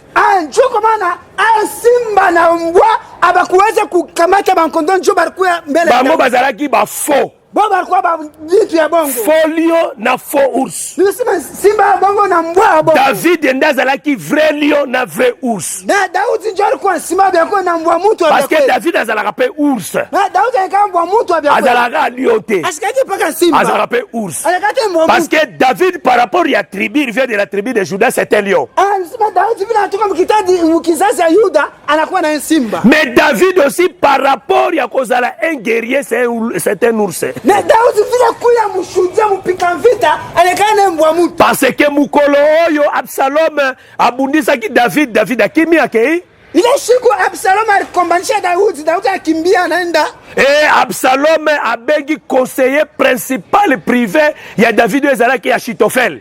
Bango bazalaki ba faux. Boba alikuwa vitu ya bongo. Faux lion na faux ours. Nilisema simba ya bongo na mbwa ya bongo. David ndazalaki vrai lion na vrai ours. Na Daudi ndio alikuwa simba ya bongo na mbwa mtu wa Parce que David azalaka pe ours. Na Daudi alikuwa mbwa mtu wa bongo. Azalaka lion te. Asikati paka simba. Azalaka pe ours. Alikati mbwa. Parce que David par rapport à tribu, il vient de la tribu de Juda, c'est un lion. Nilisema Daudi vile anatoka mkizazi ya Yuda anakuwa na simba. Mais David aussi par rapport à kozala un guerrier, c'est un ours. Na Daudi vile kuya mshuhudia mpika vita alikana mbwa mtu. Parce que mukolo oyo Absalom abundisaki David akimi akei. Ile siku Absalom alikombanisha Daudi akimbia anaenda. Et Absalom abengi conseiller principal privé ya David ezalaki Achitophel.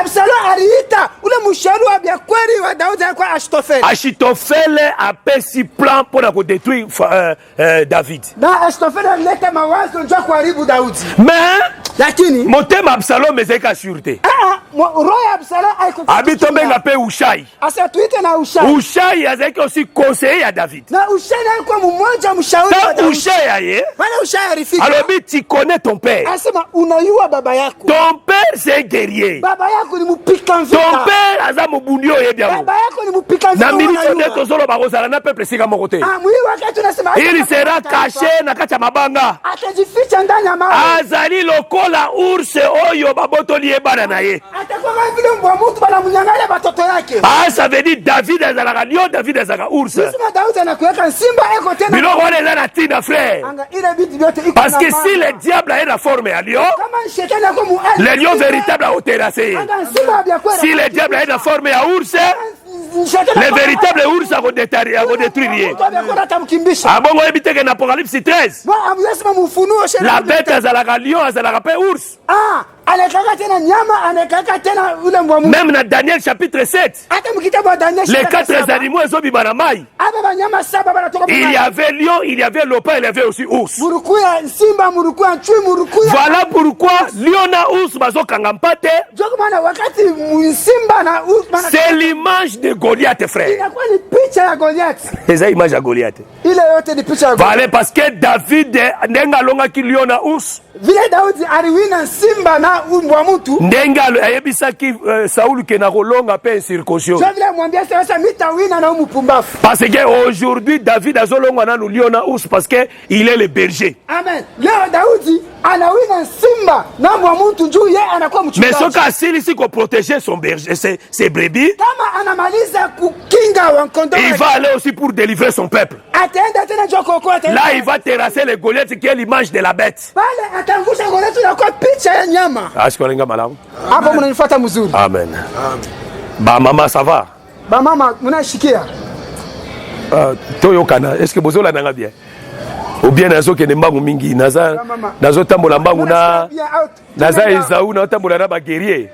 Absalom aliita ule mshauri wa kweli wa Daudi alikuwa Achitophel. Achitophel apesi plan pour détruire David. Na Achitophel alileta mawazo ndio kuharibu Daudi. Mais lakini motema Absalom ezeka sûreté. Roho ya Absalom haikuwa. Abitobenga pe Ushai. Asa tuite na Ushai. Ushai azaki aussi conseiller ya David. Na Ushai alikuwa mmoja mshauri wa Daudi. Ushai aye. Wala Ushai alifika. Alobi tu connais ton père. Asema unayua baba yako. Ton père c'est guerrier. Baba yako ni mpika vita. Ton père aza mobundio yebi yango. Baba yako ni mpika vita. Na milito neto solo bagozala na peuple sika moko te. Mwi wakati unasema il sera caché na kati ya mabanga. Atajificha ndani ya mawe. Azali lokola ours oyo babotoli ebana na ye. Atakuwa kama vile mbwa mtu bana mnyang'anya watoto yake. Ça veut dire David azalaka lion, David azalaka ours. Sima Daudi anakuweka simba eko tena. Biloko wana eza na tina frère. Anga ile vitu vyote iko. Parce que si le diable a la forme ya lion, kama shetani yako mu le lion véritable a terrassé. Si le diable a la forme ya ours, le véritable ours a détruire. Abongo ebiteke na Apocalypse 13. La bête azalaka lion, azalaka pe ours. Même dans Daniel chapitre 7, les 4 animaux sont bibanamai. Il y avait lion, il y avait lopin, il y avait aussi ours. Voilà pourquoi lion na ours bazo kangampate. C'est l'image de Goliath, frère. C'est l'image de Goliath. Voilà parce que David nenga longa ki lion na ours. Vile Daudi aliwina simba na mbwa mtu. Ndenga ayebisaki Saul ke na kolonga pe circoncision. Je voulais mwambia sasa mitawina na mpumbafu. Parce que aujourd'hui David azolonga na lion na ours parce que il est le berger. Amen. Leo Daudi anawina simba na mbwa mtu juu yeye anakuwa mchungaji. Mais soka asili si ko protéger son berger ses brebis. Kama anamaliza kukinga wa kondoo. Il va aller aussi pour délivrer son peuple. Ataenda tena joko kwa tena. Là il va terrasser les Goliath qui est l'image de la bête. Pale atangusha Goliath na kwa picha ya nyama. Ashikolenga malamu. Hapo mnanifuata mzuri. Amen. Ba mama ça va? Ba mama mnashikia. Toyo kana est-ce que bozola nanga bien? Ou bien nazo ke mbangu mingi nazo tambola mbangu na naza Esaú na tambola na ba guerrier.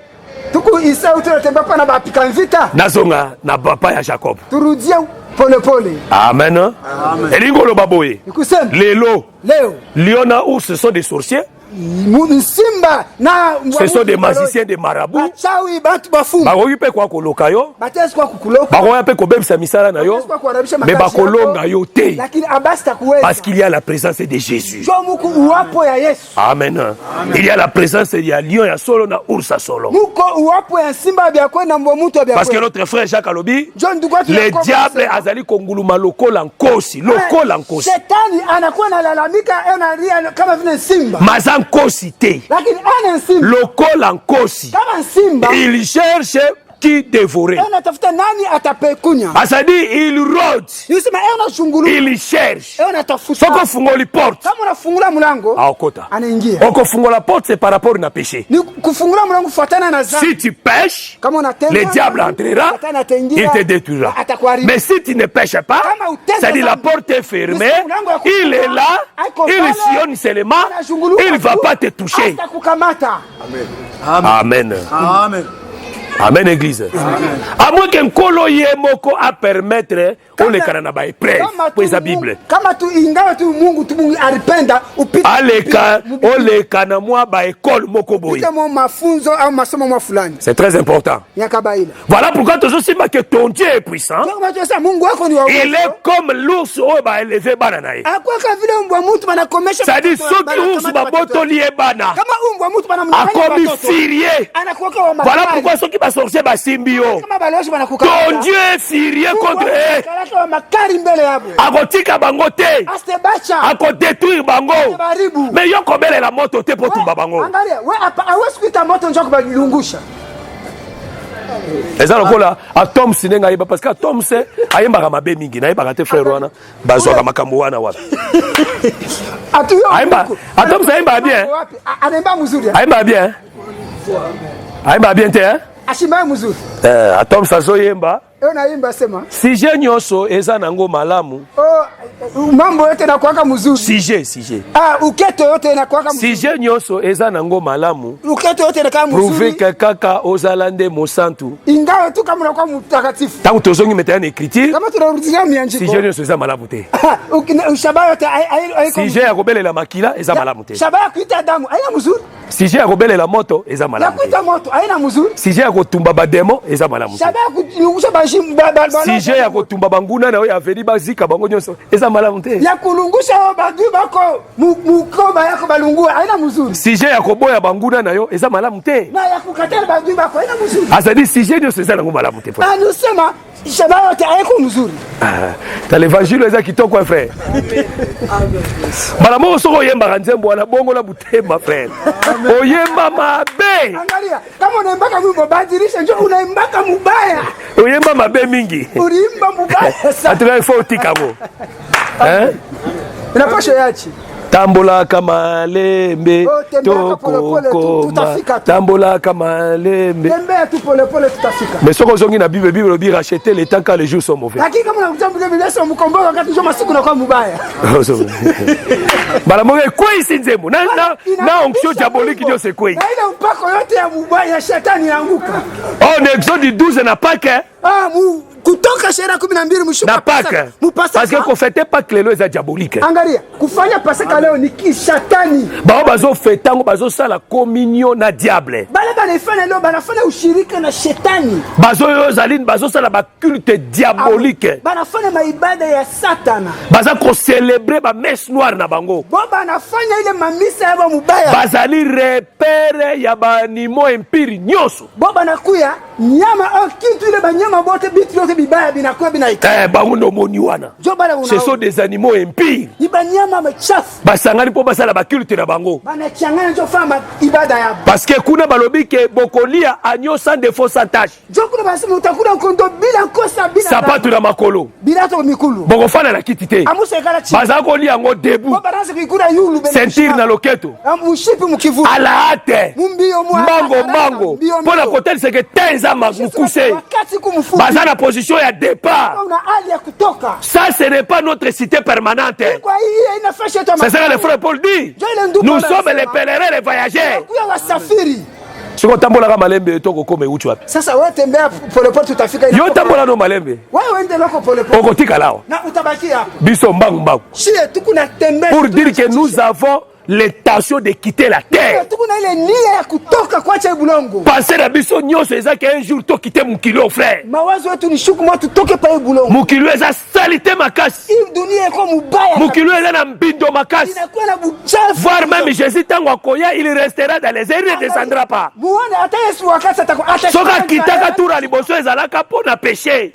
Tuku Esau tunatemba pana ba pika vita. Nazonga na papa ya Jacob. Turudia pole pole. Amen. Amen. Elingolo baboye. Ikusema. Lelo. Leo. Lion na ours ce sont des sorciers. Simba na ce sont des magiciens, des marabouts. Bachawi batu bafumu. Bakoyi pe kwa koloka yo. Batesi kwa kukuloka. Bakoyi pe kobebisa misala na yo. Mais bakolonga yo te. Lakini abasta kuweza. Parce qu'il y a la présence de Jésus. Jomuku uwapo ya Yesu. Amen. Il y a la présence de lion ya solo na ours solo. Muko uwapo ya simba bya kwenda mbwa mtu bya kwenda. Parce que notre frère Jacques Alobi, le diable azali konguluma lokola nkosi, lokola nkosi. Shetani anakuwa analalamika analia kama vile simba. Nkosi te. Lokola nkosi. Kama simba. Il cherche qui dévorer. Anatafuta nani atapekunya. Asadi il rôde. Yusema chungulu. Il cherche. Anatafuta. Soko fungoli porte. Kama unafungula mlango. Aokota. Anaingia. Oko fungola porte c'est par rapport na péché. Ni kufungula mlango fuatana na dhambi. Si tu pêches, kama unatenda, le diable entrera. Il te détruira. Mais si tu ne pêches pas, ça dit la porte est fermée. Il est là. Il sillonne seulement. Il ne va pas te toucher. Amen. Amen. Amen. Amen, église. À moins qu'un kolo yemoko à permettre, on les canana ba prêt pour la Bible. Kama tu ingawa tu Mungu alipenda upite. Aleka, on les canana moi ba école moko boy. Mafunzo au masomo mwa fulani. C'est très important. Voilà pourquoi toujours si que ton Dieu est puissant. Il est comme l'ours au ba élevé bananae. Ça dit ceux qui ours ba boto lié bana. A comme furieux. Voilà pourquoi ceux qui va sortir ba simbio. Ton Dieu est furieux contre eux. A kotika bango te. A ko détruire bango. Mais yo kobele la moto te pour tumba bango. Eza lokola atom sinenga iba parce que atom se ayembaka mabe mingi na yebaka te frère wana bazwaka makambo wana wapi atom se ayemba bien ayemba bien ayemba bien te hein ashimba muzuri atom sa zo yemba naimba sema sije nyonso eza nango malamu mambo yote na kwaka muzuri sije uketo yote na kwaka muzuri sije nyonso eza nango malamu uketo yote na kama muzuri prouver que kaka ozalande mosantu ingawa tu kama unakuwa mtakatifu tangu tozongi metana écriture kama tunarudia mianjiko sije nyonso eza malamu te shaba yote sije ya kobelela makila eza malamu te shaba ya kuita damu haina muzuri sije ya kobelela moto eza malamu te ya kuita moto haina muzuri sije ya kotumba bademo eza malamu te shaba ya kulungusha sije ya kotumba banguna na oyo aveli bazika bango nyonso eza malamu te ya kulungusha badu bako mukoba yako balungua haina muzuri sije ya koboya banguna na yo eza malamu te na ya kukatala badu bako haina muzuri azadi sije nyonso eza nango malamu te anusema shaba yote haiko muzuri ta l'évangile eza kitoko frère bala moko soko oyembaka nzembo wana bongo na butema frère oyemba mabe angalia kama unaimbaka mwimbo badilisha njo unaimbaka mubaya oyemba mabe mingi uliimba mubaya sana atuka ifo utikamo inapasha yachi tambola kama lembe tokokoma tambola kama lembe tembea tu pole pole tutafika mais soko zongi na bible bi racheter les temps quand les jours sont mauvais lakini kama unakutambua Biblia sio mkomboa wakati ndio masiku na kwa mubaya bala moge kwei sinzemo na onction diabolique ndio c'est kwei na ile upako yote ya mubaya ya shetani inaanguka on exode 12 na Pâques kutoka sheria 12 mshuka na Pâques parce que qu'on fêtait Pâques lelo eza diabolique angalia kufanya Pasaka leo ni kishetani bao bazo fêtango bazo sala communion na diable bale banafanya leo banafanya ushirika na shetani bazo yozaline bazo sala ba culte diabolique banafanya maibada ya satana baza ko célébrer ba messe noire na bango bo banafanya ile mamisa ya ba mubaya bazali repere ya ba animo empire nyoso bo banakuya nyama kitu ile banyama bote bitu yote bibaya binakuwa binaika bango ndo moni wana ce sont des animaux impurs ni banyama machafu basangani po basala ba culte na bango banachanganya njo fama ibada yabo parce que kuna balobi ke bokolia agneau sans défaut sans tache njo kuna basema utakula kondo bila kosa bila sapatu na makolo bila to mikulu bokofana na kiti te amusekala chi baza kolia yango debout bo baranze kuikura yulu bele ceinture na loketo mushipi mukivu ala hate mumbio mwa mango pona kotel seke tenza mukuse baza na position ya départ ça ce n'est pas notre cité permanente c'est ça que le frère Paul dit nous sommes les pèlerins les voyageurs siko tambola kama malembe toko kome uchu wapi sasa wewe tembea pole pole tutafika yo tambola no malembe wewe ende loko pole pole okotika lao na utabaki hapo biso mbangu shie tukuna tembea pour dire que nous avons l'intention de quitter la terre. Pensez à biso nyonso eza qu'un jour to quitter mukilo frère. Mukilo eza salité makasi. Mukilo eza na mbindo makasi. Voire même Jésus tango akoya il restera dans les airs et ne descendra pas. Soka kitaka tura liboso ezalaka pona péché.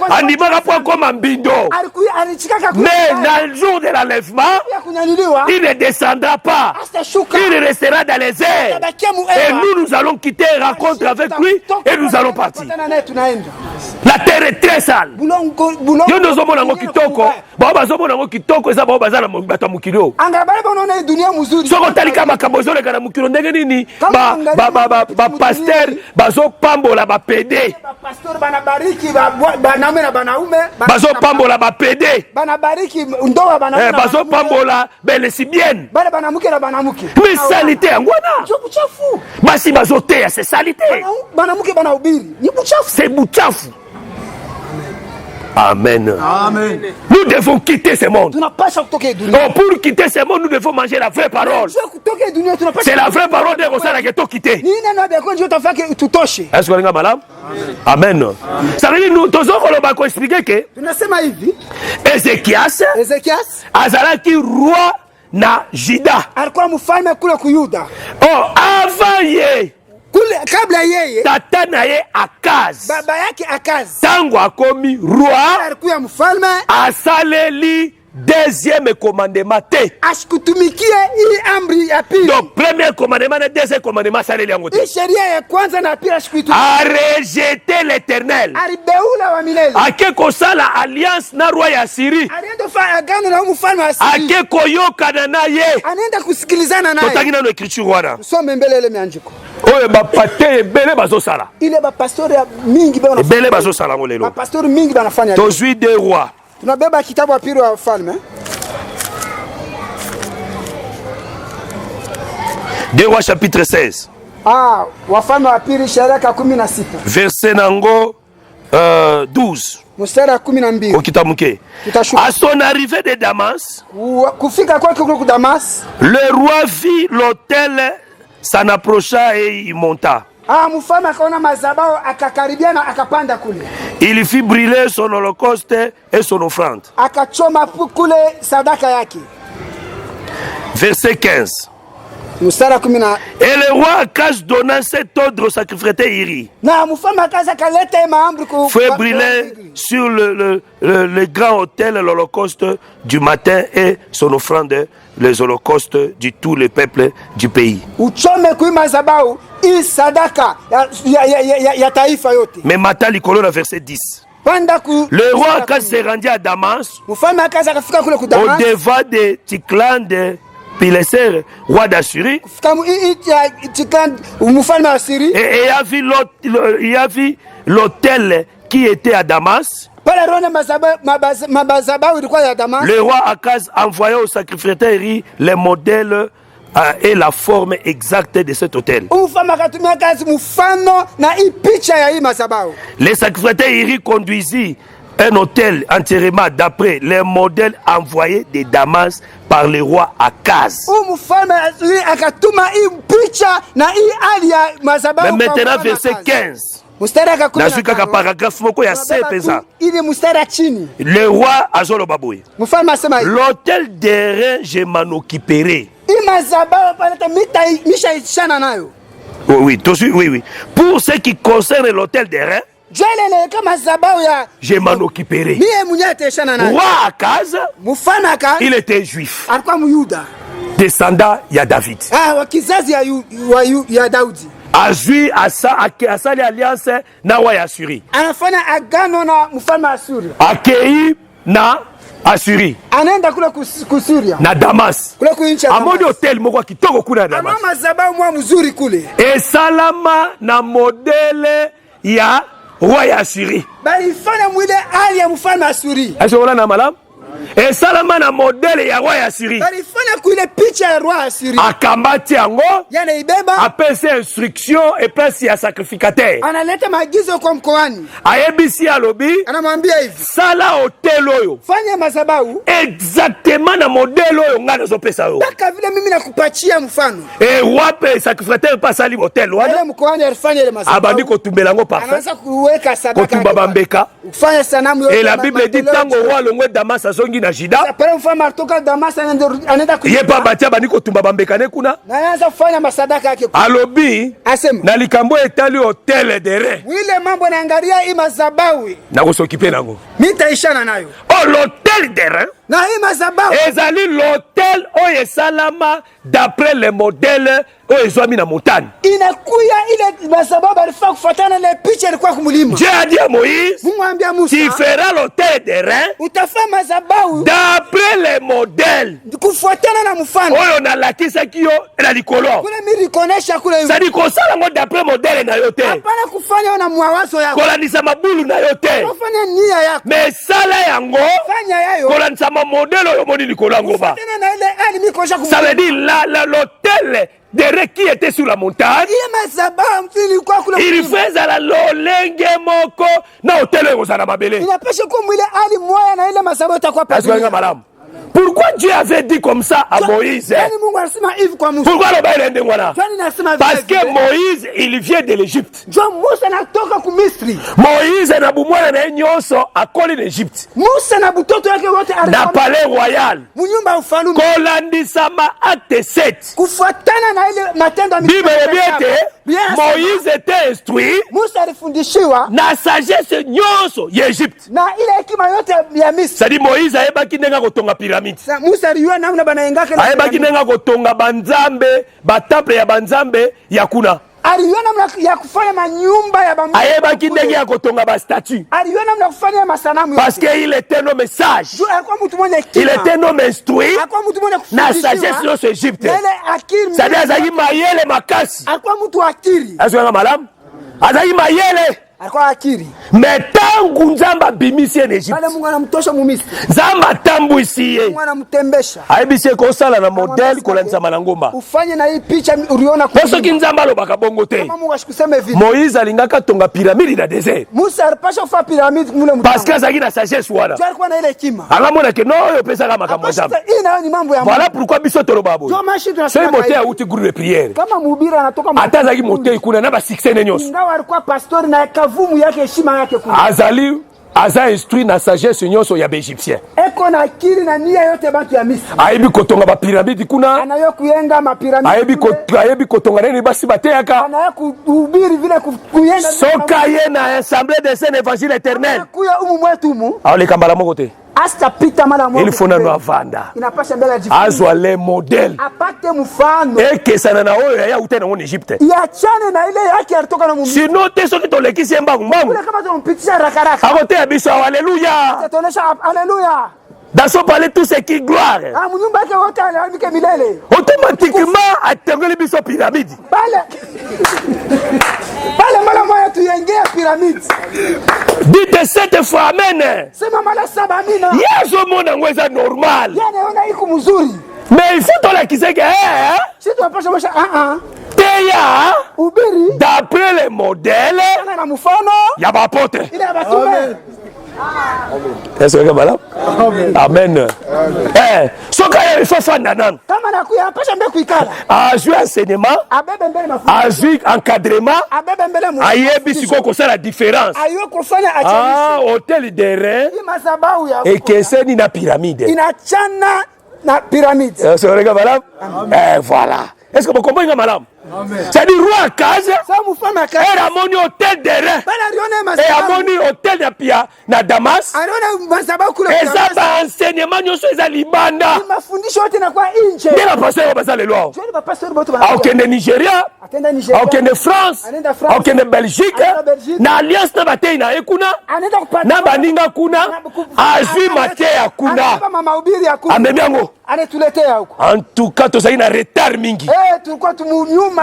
Andimaka po koma mbindo. Mais dans le jour de l'enlèvement, il ne descendra pas. Il restera dans les airs. Et nous allons quitter rencontre avec lui et nous allons partir. La terre est très sale. Yo nous sommes dans kitoko. Baba zomo na kitoko eza baba bazala bato mukilo. Anga bale bonona dunia muzuri. Soko talika makabozole kana mukilo ndenge nini ba pasteur bazo pambola ba PD. Ba pasteur banabariki banaume na banaume. Bazo pambola ba PD. Banabariki ndoa banaume. Bazo pambola belle lesbienne. Bale banamuke na banamuke. Mais salité ngwana. Buchafu. Basi bazo teya c'est salité. Banamuke banahubiri. Ni buchafu. C'est buchafu. Amen. Amen. Nous devons quitter ce monde. Oh, pour quitter ce monde, nous devons manger la vraie parole. C'est la vraie parole de Rosana qui est quitter. Est-ce que vous avez malade? Amen. Ça veut dire nous devons expliquer que Ézéchias azalaki roi na Juda. Oh, avant ye. Kabla yeye tata na ye Akaz baba yake Akaz tango akomi roi alikuwa mfalme asaleli deuxième commandement te ashikutumikie hii amri ya pili. Donc premier commandement na deuxième commandement saleli yango te. Sheria ya kwanza na pili ashikutumikie. A rejeter l'Éternel. Alibeula wa milele. Ake kosala alliance na roi ya Syrie. Alienda fa agano na mfalme wa Syrie. Ake koyokana na ye. Anaenda kusikilizana naye. Totangi na écriture wana. Some mbele ile mianjiko. Oye ba pate ebele bazosala. Ile ba pasteur mingi bana. Ebele bazosala ngolelo. Ba pasteur mingi banafanya. Tozwi des rois. Tunabeba kitabu wa pili wa wafalme. Deux rois chapitre 16. Wafalme wa pili sheria 16. Verset nango 12. Mstari 12. Okitamuke. À son arrivée de Damas, kufika kwake kule Damas, le roi vit l'autel, s'en approcha et il monta. Mfalme akaona mazabao akakaribia na akapanda kule. Il fit brûler son holocauste et son offrande. Akachoma kule sadaka yake. Verset 15. Et le roi Akaz donna cet ordre au sacrificateur Iri. Fait brûler sur le grand autel l'holocauste du matin et son offrande, les holocaustes de tous les peuples du pays. Mais Mata Likolo, verset 10. Le roi Akaz s'est rendu à Damas, au devant de Tiklan de Pileser, roi d'Assyrie, et il y a vu l'autel qui était à Damas. Le roi Akaz envoya au sacrificateur Iri les modèles et la forme exacte de cet autel. Le sacrificateur Iri conduisit un hôtel entièrement d'après les modèles envoyés de Damas par le roi Akaz. Mais maintenant, verset 15. Le roi Azolo Baboui. L'hôtel d'airain, je m'en occuperai. Oui. Pour ce qui concerne l'hôtel d'airain, je m'en occuperai. Roi Akaz, il était juif, descendant de David. Azui asali alliance na roi ya Assyrie. Akei na Assyrie. Na Damas. Amoni hotel moko kitoko kuna Damas. Et salama na modele ya roi ya Assyrie. Est-ce que vous avez malam? Et salama na modèle ya roi ya Syrie. Akambati yango, apesi instruction et place ya sacrificateur. Ayebisi alobi, sala hotel oyo. Exactement na modèle oyo nga nazopesa yo. Et roi pe sacrificateur pas sali hotel wana. Abandi kotumbela ngo parfait. Kotumba bambeka. Et la Bible dit tango roi longwe Damas azongi na Juda. Yepa batia bani kotumba bambekane kuna. Alobi na likambo etali hotel de re. Na kosokipe nango. l'hôtel de rein na hii madhabahu ezali l'hôtel oyo esalama d'après le modèle oyo ezwami na montagne. inakuya ile madhabahu alifaa kufuatana na picha ilikuwa kumulima. Dieu a dit à Moïse, Mungu ambia Musa, tu feras l'hôtel de rein utafanya madhabahu d'après le modèle kufuatana na mfano oyo nalakisaki yo na likolo. kule mimi konesha kule hivi. C'est-à-dire kosala ngo d'après modèle na yo te, Hapana kufanya na mwawazo yako. kolandisa mabulu na yo te, Fanya nia yako. mais sala yango Fanya yayo. kolandisa modèle oyo moni likolo yango ba. Tena na ile ali mimi kosha Ça veut dire l'hôtel de rein qui était sur la montagne, ile madhabahu mfili kwa kule. il faisait la lolenge moko na hôtel oyo kozala mabele. Inapasha kuwa mwile ali moya na ile madhabahu itakuwa Est-ce que madame? Pourquoi Dieu avait dit comme ça à Moïse? Yaani Mungu anasema hivi kwa Musa. Pourquoi le bail est voilà? Yaani nasema Parce que Moïse, il vient de l'Égypte. John Musa anatoka ku Misri. Moïse na bumwana na nyonso akoli l'Égypte. Musa na butoto yake wote Na palais royal. munyumba ya ufalme. Kolandisama acte 7. Kufuatana na ile matendo ya Bible biete, Bien Moïse était instruit Musa alifundishiwa na sagesse nyonso ya Égypte. na ile hekima yote ya Misri. C'est-à-dire Moïse ayebaki ndenga kotonga pyramide. Musa aliona namna banaengaka na Ayebaki ndenga kotonga banzambe, batemple ya banzambe ya kuna. aliona namna ya kufanya manyumba ya bamungu. Ayebaki ndenge ya kotonga ba statue. Aliona namna ya kufanya masanamu. Parce qu'il était un homme sage. Alikuwa mtu mwenye Il hekima. était un homme instruit. Alikuwa mtu mwenye Na kufundishiwa. sagesse nyonso Égypte. Na ile akili. C'est-à-dire azalaki mayele makasi. Alikuwa mtu akili. Azwanga malamu. Azalaki mayele. Alikuwa akili. Mais tangu Nzambe abimisi en Égypte, Bale Mungu anamtosha mu Misri. Nzambe atambwisi ye. Mungu anamtembesha. Ayebisi kosala na modèle kolandisa malangomba. Ufanye na hii picha uliona Po soki Nzambe alobaka bongo te. kama Mungu asikuseme vile. Moïse alingaka tonga pyramide na désert. Musa alipasha kufanya piramidi mule mtu. Parce que azalaki na sagesse wana. Alikuwa na ile hekima. Akamona ke no oyo pesaka makambo Sasa Nzambe. hii nayo ni mambo ya Mungu. Voilà pourquoi biso toloba boye. Ndio maana Soki tunasema mote auti groupe de prière. kama mhubiri anatoka Ata azalaki mote kuna na ba succès ne nyonso. ingawa alikuwa pastori na kavumu yake heshima yake kuna. Azali aza instruit na sagesse nyonso ya Égyptien. Eko na akili na nia yote bantu ya Misri. Ayebi kotonga ba pyramide kuna. Anayo kuyenga mapiramidi. Ayebi kotonga nini basi bateyaka. Anayo kuhubiri vile kuyenga. Soka ye na assemblée des saints évangile éternel. Kuya umu mwetu mu. Aoleka mbala moko te. Asta pita mara moja. Il faut na no avanda. Inapasha mbele ya jifunza. Azwa le modèle. Apate mfano. Ekesana na oyo ya ute na en Égypte. Iachane na ile yake alitoka na Mungu. Sinon te soki tolekisi ye mbangu mbangu. Kule kama tunampitisha rakaraka. Akoteya biso haleluya. Ataonesha haleluya. Dans son palais tout ce qui gloire. Ah, mnyumba yake wote anaandika milele. Automatiquement atengeli biso pyramide. Pale. Pale mara moja tuyengea piramidi. Dites cette fois amen. Sema mara 7 amina. Yeso mona ngweza normal. Yanaona iko mzuri. Mais il faut tolekise ke Sisi tunapaswa mosha teya ubiri d'après le modèle na mfano ya bapote. ile ya batume. Est-ce que voilà? Amen. Soka il faut fanda nan. Kama nakuya apasha mbele kuikala. Azwi enseignement, Abebe mbele mafuta. azwi encadrement, Abebe mbele mu. ayebi siko kosala la différence. Ayo kufanya Ah, achanisha. hôtel de rein Hii madhabahu ya ekeseni na pyramide. inachana na piramidi. Est-ce que madame? Voilà. Est-ce que vous comprenez madame? C'est-à-dire roi Akaz, Sasa mfano akaza. elle a mon hôtel de rein. Bana aliona Et a madhabahu. mon hôtel de Pia na Damas. Aliona madhabahu kule. Et ça ba enseignement nyoso eza libanda. Mafundisho yote na kwa nje. Nde na pasteur baza lelo. Joni mapastori bote bana. Aokende Nigeria, Atenda Nigeria. aokende France, Anaenda France. aokende Belgique, Anaenda Belgique. na alliance na batei na ekuna, Anaenda kupata. na baninga kuna, azwi mate ya kuna. Anabeba mahubiri ya kuna. Amemi yango. Anatuletea huko. En tout cas, tozali na retard mingi. Tulikuwa tumunyuma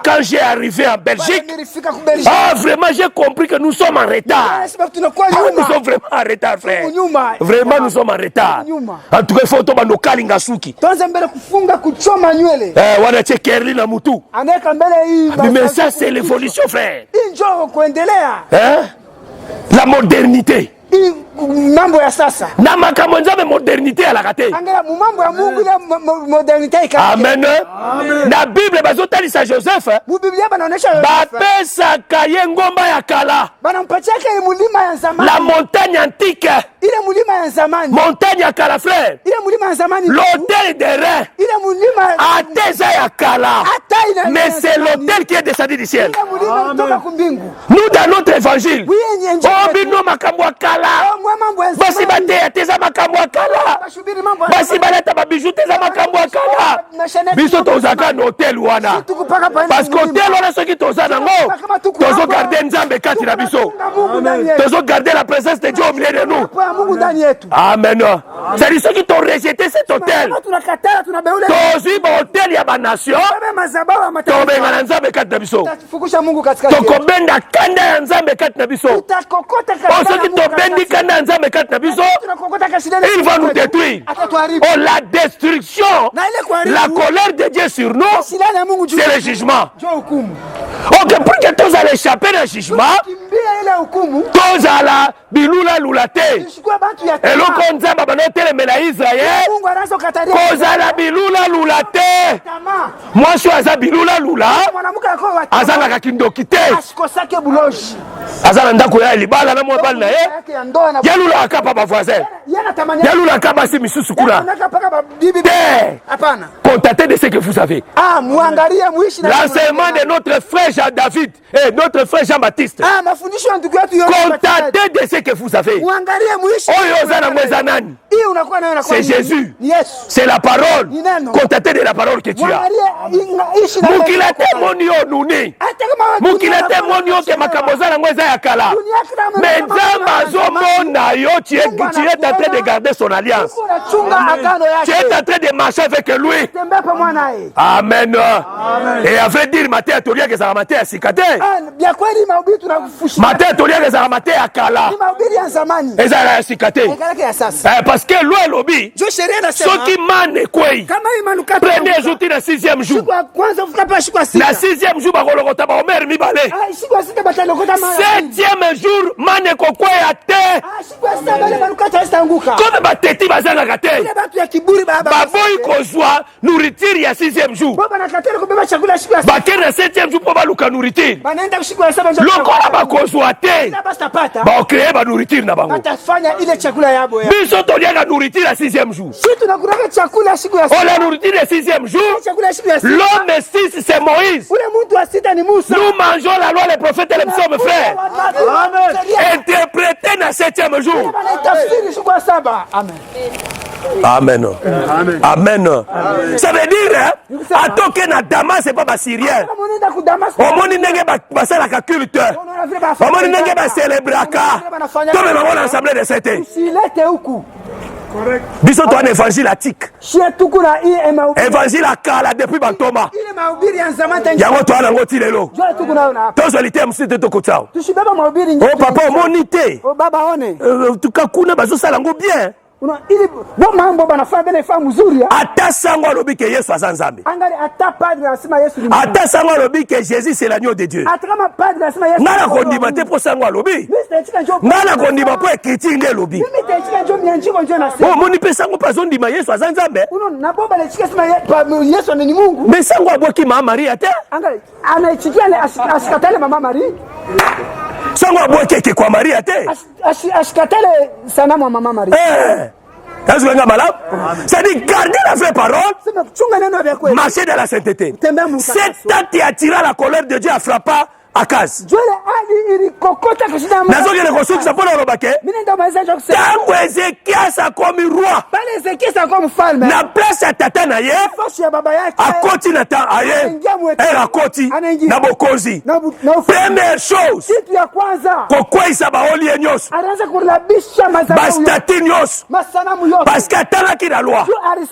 Quand j'ai arrivé en Belgique, nilifika ku Belgique. vraiment j'ai compris que nous sommes en retard. Sababu tunakuwa Nous nyuma. sommes vraiment en retard, frère. Nyuma. Vraiment, nous sommes en retard. Nyuma. En tout cas, il faut que nous kalinga suki. Tuanze mbele kufunga kuchoma nywele. Wanache kerli na mutu. Anaweka mbele hii. Mais ça, c'est l'évolution, frère. Hii njoo kuendelea. Hein? La modernité. Hii mambo ya sasa. Na makambo nzambe modernité à la kate. Angalia mambo ya Mungu ile modernity ika. Amen. Na Bible bazotalisa Joseph. Biblia banaonesha Bapesaka ye ngomba ya kala. banampatia ile mulima ya zamani. La montagne antique. Ile mulima ya zamani. Montagne ya kala, frère. Ile mulima ya zamani. L'hôtel de rein. Ile mulima Ateza ya kala. Mais c'est l'hôtel qui est descendu du ciel. Ile mulima kutoka kumbingu. Nous, dans notre évangile, Oui, yenye oh, bino makambo ya kala. basi bateya te eza makambo ya kala basi balata babiju te eza makambo ya kala biso tozalaka na hotel wana parce que hotel wana soki toza nango tozogarde nzambe kati na biso tozogarde la présence de Dieu au milieu de nous. Amen. C'est-à-dire soki torejete cet hôtel tozwi bahotel ya banation tobenga na nzambe kati na biso tokobenda kanda ya nzambe kati na biso soki tobendi kanda ya nzambe kati na biso il va nous détruire. Oh, la destruction, la colère de Dieu sur nous, c'est le jugement. Ok, pour que tous allez échapper le jugement, tous allez bilula lulate. Et le konza babanote mena Israël, tous allez bilula lulate. Moi je suis à bilula lula, azana kakindo kite. Azana ndako ya libala na mwabal na ye. Yalula akapa ba voisin. Yalula akapa si misusu kuna. Contactez de ce que vous avez. L'enseignement de notre frère Jean-David et notre frère Jean-Baptiste. Contactez de ce que vous avez. C'est Jésus. C'est la parole. Contactez de la parole que tu as. Mukilate monio nuni. Mukilate monio ke makaboza na ngweza ya kala. Mais Nzamba mona yo tu es en train de garder son alliance. Tu es en train de marcher avec lui. Amen. Et avait dit matin atolia que ça matin à sikate. Matin atolia que ça matin à kala. Et ça a sikate. Parce que lui lobby. Ce qui mane quoi. Premier jour na 6e jour. Na 6e jour ba kolokota ba omer mi balé. 7e jour mane ko quoi à terre. Comme ba teti bazanga kate. Ba boy kozwa nourriture ya 6e jour. Bakere na 7e jour po baluka nourriture. Lokola bakozwa te. Ba créer ba nourriture na bango. Biso toliaka nourriture ya 6e jour. Oh, la nourriture ya 6e jour. L'homme 6 c'est Moïse. Nous mangeons la loi, les prophètes et les psaumes, frères. Interprété na 7e jour. Amen. Amen. Ça veut dire, à toquer na Damas, c'est pas Syrien. Au monde n'est pas ça la culte. Au monde n'est pas célébrer. Comme on a assemblée de 7 ans. Biso to un évangile atique. Évangile à Kala depuis Bantoma. Yango to ana ngoti lelo. To solité msite to kotao. Oh papa monité. Oh baba one. Tuka kuna bazo sala ngo bien. Ata sango alobi ke Yesu aza Nzambe. Ata sango alobi ke Jésus c'est l'agneau de Dieu. Ngala kondima te po sango alobi. Ngala kondima po ekiti nde lobi. Oh moni pe sango pa zondima Yesu aza Nzambe. Mais sango aboki mama Maria te. Sango aboki ke kwa Maria te. Est-ce que malade? C'est-à-dire garder la vraie parole, marcher dans la sainteté. Cet acte attira la colère de Dieu à frapper Akaz. Nazo yele kosuki sa pona robake. Tango Ezekias a comme roi. Na place ya tata na ye. Akoti na ta aye. Era koti na bokozi. Première chose. Kokwa isa ba oli nyos. Bastati nyos. Parce que tala ki la loi.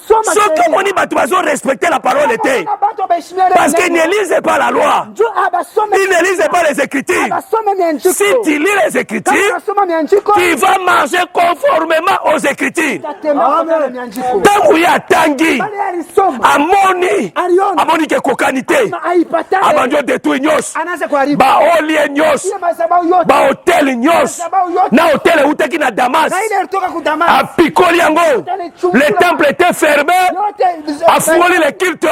Ceux qui moni batu bazo respecter la parole était. Parce qu'ils ne lisent pas la loi. Ils ne lisent pas les Écritures. Si tu lis les Écritures, tu vas marcher conformément aux Écritures. Tant qu'il y a Tanguy, Amoni ke kokanité, Abanjo détruit nyos, ba oli nyos, ba hôtel nyos, na hôtel uteki na Damas, a Pikoli yango, le temple était fermé, a fourni les cultes,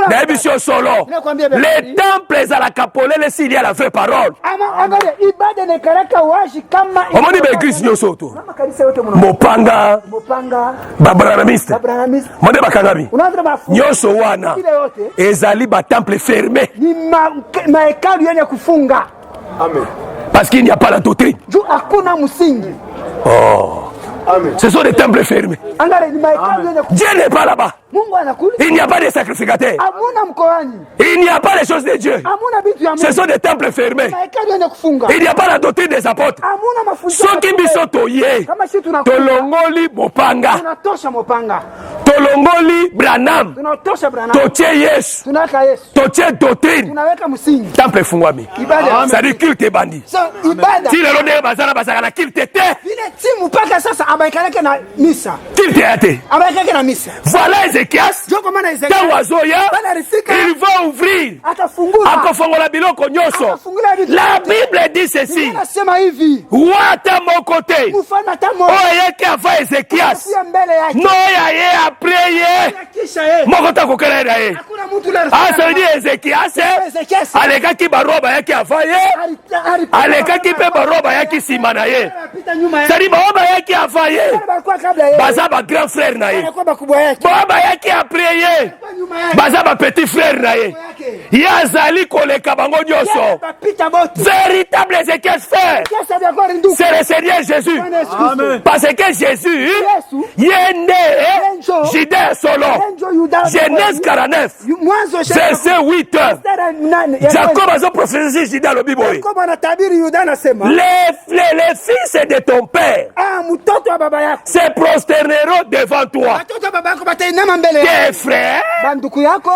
d'émission solo, les temples à la capolée, les s'il y a la vraie parole. On m'a dit l'église nyosoto. Mopanga, Babranamiste, Mode Bakagami, Nyoso wana, Ezali ba temple fermé. Amen. Parce qu'il n'y a pas la doctrine. Oh. Amen. Ce sont des temples fermés. Angalia ni mahekalu yenye Dieu n'est pas là-bas. Mungu anakuja. Il n'y a pas de sacrificateurs. Hamuna mkoani. Il n'y a pas les choses de Dieu. Hamuna vitu ya Mungu. Ce sont des temples fermés. Mahekalu yenye kufunga. Il n'y a pas la doctrine des apôtres. Hamuna mafundisho. Soki biso toye. Kama sisi tunakuja. Tolongoli Mopanga. Tunatosha Mopanga. Tolongoli Branham. Tunatosha Branham. Totie Yesu. Tunaweka Yesu. Totie doctrine. Tunaweka msingi. Temple fungwami. Ibada. C'est-à-dire culte bandi. So ibada. Si lelo nde bazala bazala na culte te. Vile timu mpaka sasa abaikaleke na misa. Culte ya te. Abaikaleke na misa. Voilà Ézéchias. Joko maana Ezekiel. Tango azoya. Bana risika. Il va ouvrir. Atafungula. Akofongola biloko nyonso. Atafungula vitu. La Bible dit ceci. Anasema hivi. Wata moko te. Mfano tamo. Oyo yeke ava Ézéchias. Sia mbele yake. Noya ye après ye. Kisha yeye. Moko takokela na ye. Hakuna mtu leo. Ah, ça veut dire Ézéchias. Ezekiel. Alekaki baroba yake ava ye. Alekaki mpe baroba yake nsima na ye. Anapita nyuma yake. C'est-à-dire baroba yake ava ye. Balikuwa kabla yeye. Baza ba grand frère na ye. Alikuwa bakubwa yake. Baroba yake après ye. Nyuma yake. Baza ba petit frère na ye. Ye azali koleka bango nyonso. Bapita bote. Véritable Ézéchias frère. Kesa vya kwa ndugu. C'est le Seigneur Jésus. Amen. Parce que Jésus, Yende, Judée solo. Genèse 49, Mwanzo verset 8. Jacob a prophétisé Judée à l'Obiboy. Jacob anatabiri Yuda anasema. Les fils de ton père mtoto wa baba yako. se prosterneront devant toi. Watoto wa baba yako batainama mbele yako. Tes frères, Banduku yako.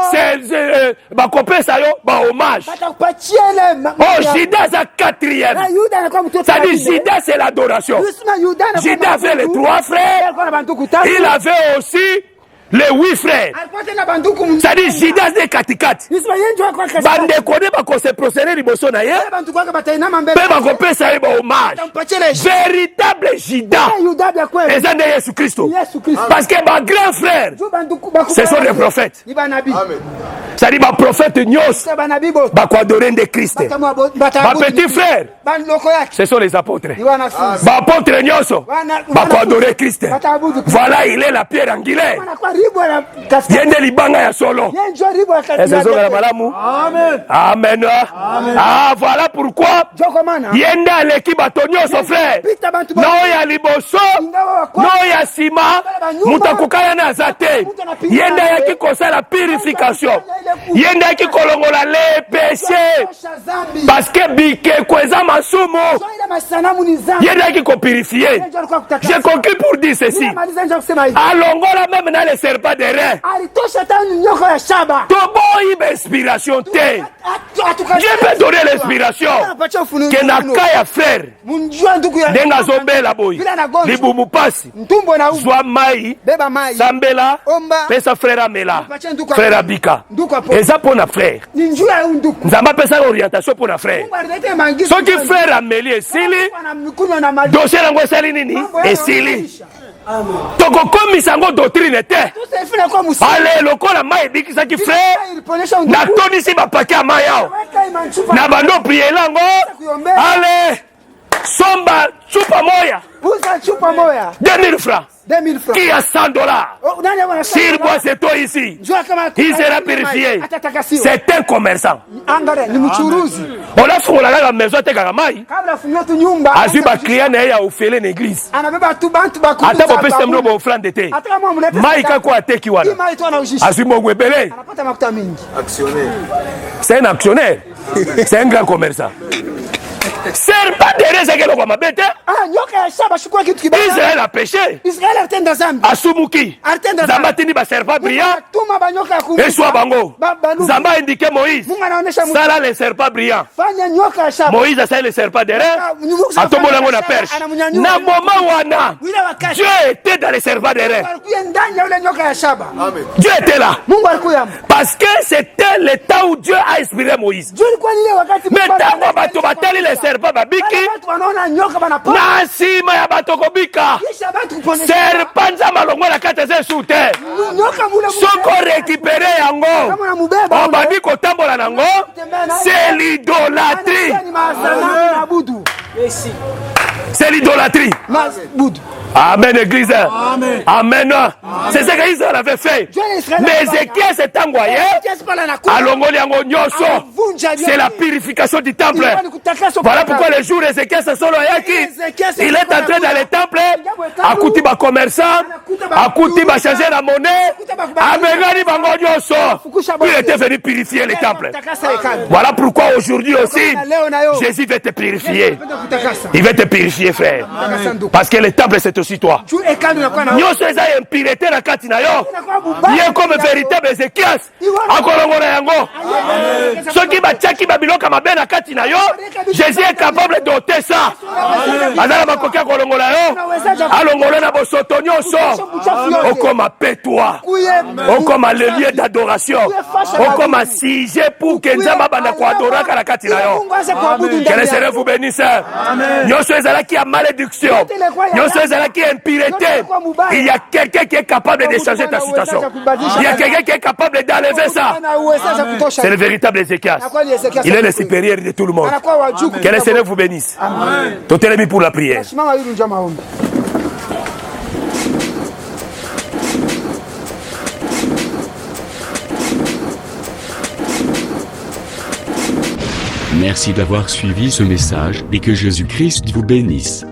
bakopesa yo ba hommage. Batakupatia ile. Oh, Judée c'est quatrième. Yuda anakuwa mtoto. Ça dit Judée c'est l'adoration. Judée avait les 3 frères. Il avait aussi les 8 frères. Ça dit Judée c'est katikati. Bande kone bako se procéder liboso na ye. Pe bako pesa ye ba hommage. Véritable Judée. Eza nde Yesu Christo. Parce que ma grand frère, ce sont des prophètes. Ça dit ma prophète nyos. Bako adorer de Christ. Ma petit frère, ce sont les apôtres. Ma apôtre nyos. Bako adorer Christ. Voilà, il est la pierre angulaire. Yende libanga ya solo. Amen. Amen. Ah, voilà pourquoi Yende aleki bato nyonso frère. No ya liboso, no ya sima, mutakukaya na zate. Yende yaki kosala purification. Yende yaki kolongola les péchés. Parce que bike kweza masumu. Yende yaki ko purifier. J'ai conclu pour dire ceci. Alongola même dans les serpents de rein. Toboyi inspiration te. Dieu peut donner l'inspiration. Que na kaya frère. Denga zombela boy. Libumu pasi. Zwa mai. Sambela. Pesa frère amela. Frère abika. Eza pona frère. Nzamba pesa orientation pona frère. Soki frère ameli esili. Dossier nango esali nini? Esili. tokokomisa yango doctrine te. Ale lokola mai ebikisaki frère natonisi bapake ya mai yao na bando prie lango. Ale somba chupa moya 2000 francs. Qui a $100 s'il boit cette eau ici, il sera purifié. C'est un commerçant. On a fait la maison de Karamai. Azu ba client na ya ofele na église. Ata bo pesa mno bo offrande de thé. Mai ka ko ateki wana. Azu mo gwebele. C'est un actionnaire. C'est un grand commerçant. Serre pas derrière ce que l'on va m'abêter. Israël a péché. Asumuki. Zamatini ba serpent brillant. Et soit bango. Zamba indiqué Moïse. Sala le serpent brillant. Moïse a le serpent derrière. Atomo lango na perche. Na moment wana. Dieu était dans le serpent derrière. Dieu était là. Parce que c'était le temps où Dieu a inspiré Moïse. Mais tant bato batali le serpent babiki na nsima ya bato kobika serpent nzambe alongwela kati eza esu te. Soko récupéré yango obandi kotambola nango, c'est l'idolâtrie. C'est l'idolâtrie. Amen, Église. Amen. C'est ce qu'Israël avait fait. Mais Ézéchias s'est envoyé. C'est la purification du temple. Voilà pourquoi les jours d'Ézéchias se sont loyaki. Il est entré dans le temple. Akuti ba commerçant. Akuti ba changer la monnaie. Amengani bango nyoso. Il était venu purifier le temple. Voilà pourquoi aujourd'hui aussi, Jésus veut te purifier. Il veut te purifier, frère. Parce que le temple, c'est aussi toi. Nyoso eza impureté na kati na yo. Ye comme véritable Ézéchias. Akolongola yango. Soki batiaki babiloka mabe na kati na yo, Jésus est capable d'ôter ça. Azala makoki akolongola yo. Alongola na bosoto nyoso. Okoma paix-toi. Okoma le lieu d'adoration. Okoma sujet pour que Nzamba bana ko adoraka na kati na yo. Que le Seigneur vous bénisse. Nyoso ezala qui a malédiction. Nyoso ezala qui a impureté. Il y a quelqu'un qui est capable de changer ta situation. Il y a quelqu'un qui est capable d'enlever ça. C'est le véritable Ézéchias. Il est le supérieur de tout le monde. Que le Seigneur vous bénisse. Tout est mis pour la prière. Merci d'avoir suivi ce message et que Jésus-Christ vous bénisse.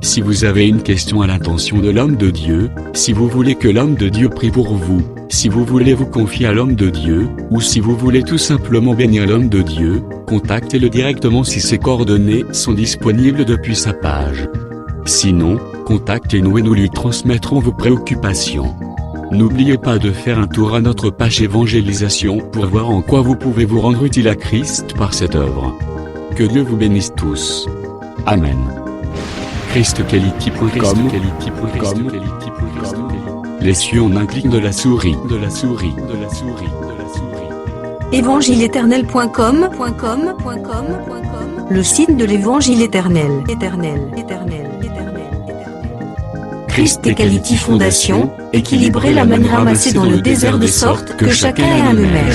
Si vous avez une question à l'intention de l'homme de Dieu, si vous voulez que l'homme de Dieu prie pour vous, si vous voulez vous confier à l'homme de Dieu, ou si vous voulez tout simplement bénir l'homme de Dieu, contactez-le directement si ses coordonnées sont disponibles depuis sa page. Sinon, contactez-nous et nous lui transmettrons vos préoccupations. N'oubliez pas de faire un tour à notre page évangélisation pour voir en quoi vous pouvez vous rendre utile à Christ par cette œuvre. Que Dieu vous bénisse tous. Amen. ChristQuality.com. Les cieux en un clic de la souris. Évangile-éternel.com, le site de l'Évangile éternel. Christ Equality Fondation, équilibrer la manne ramassée dans le désert de sorte que chacun ait un le maire.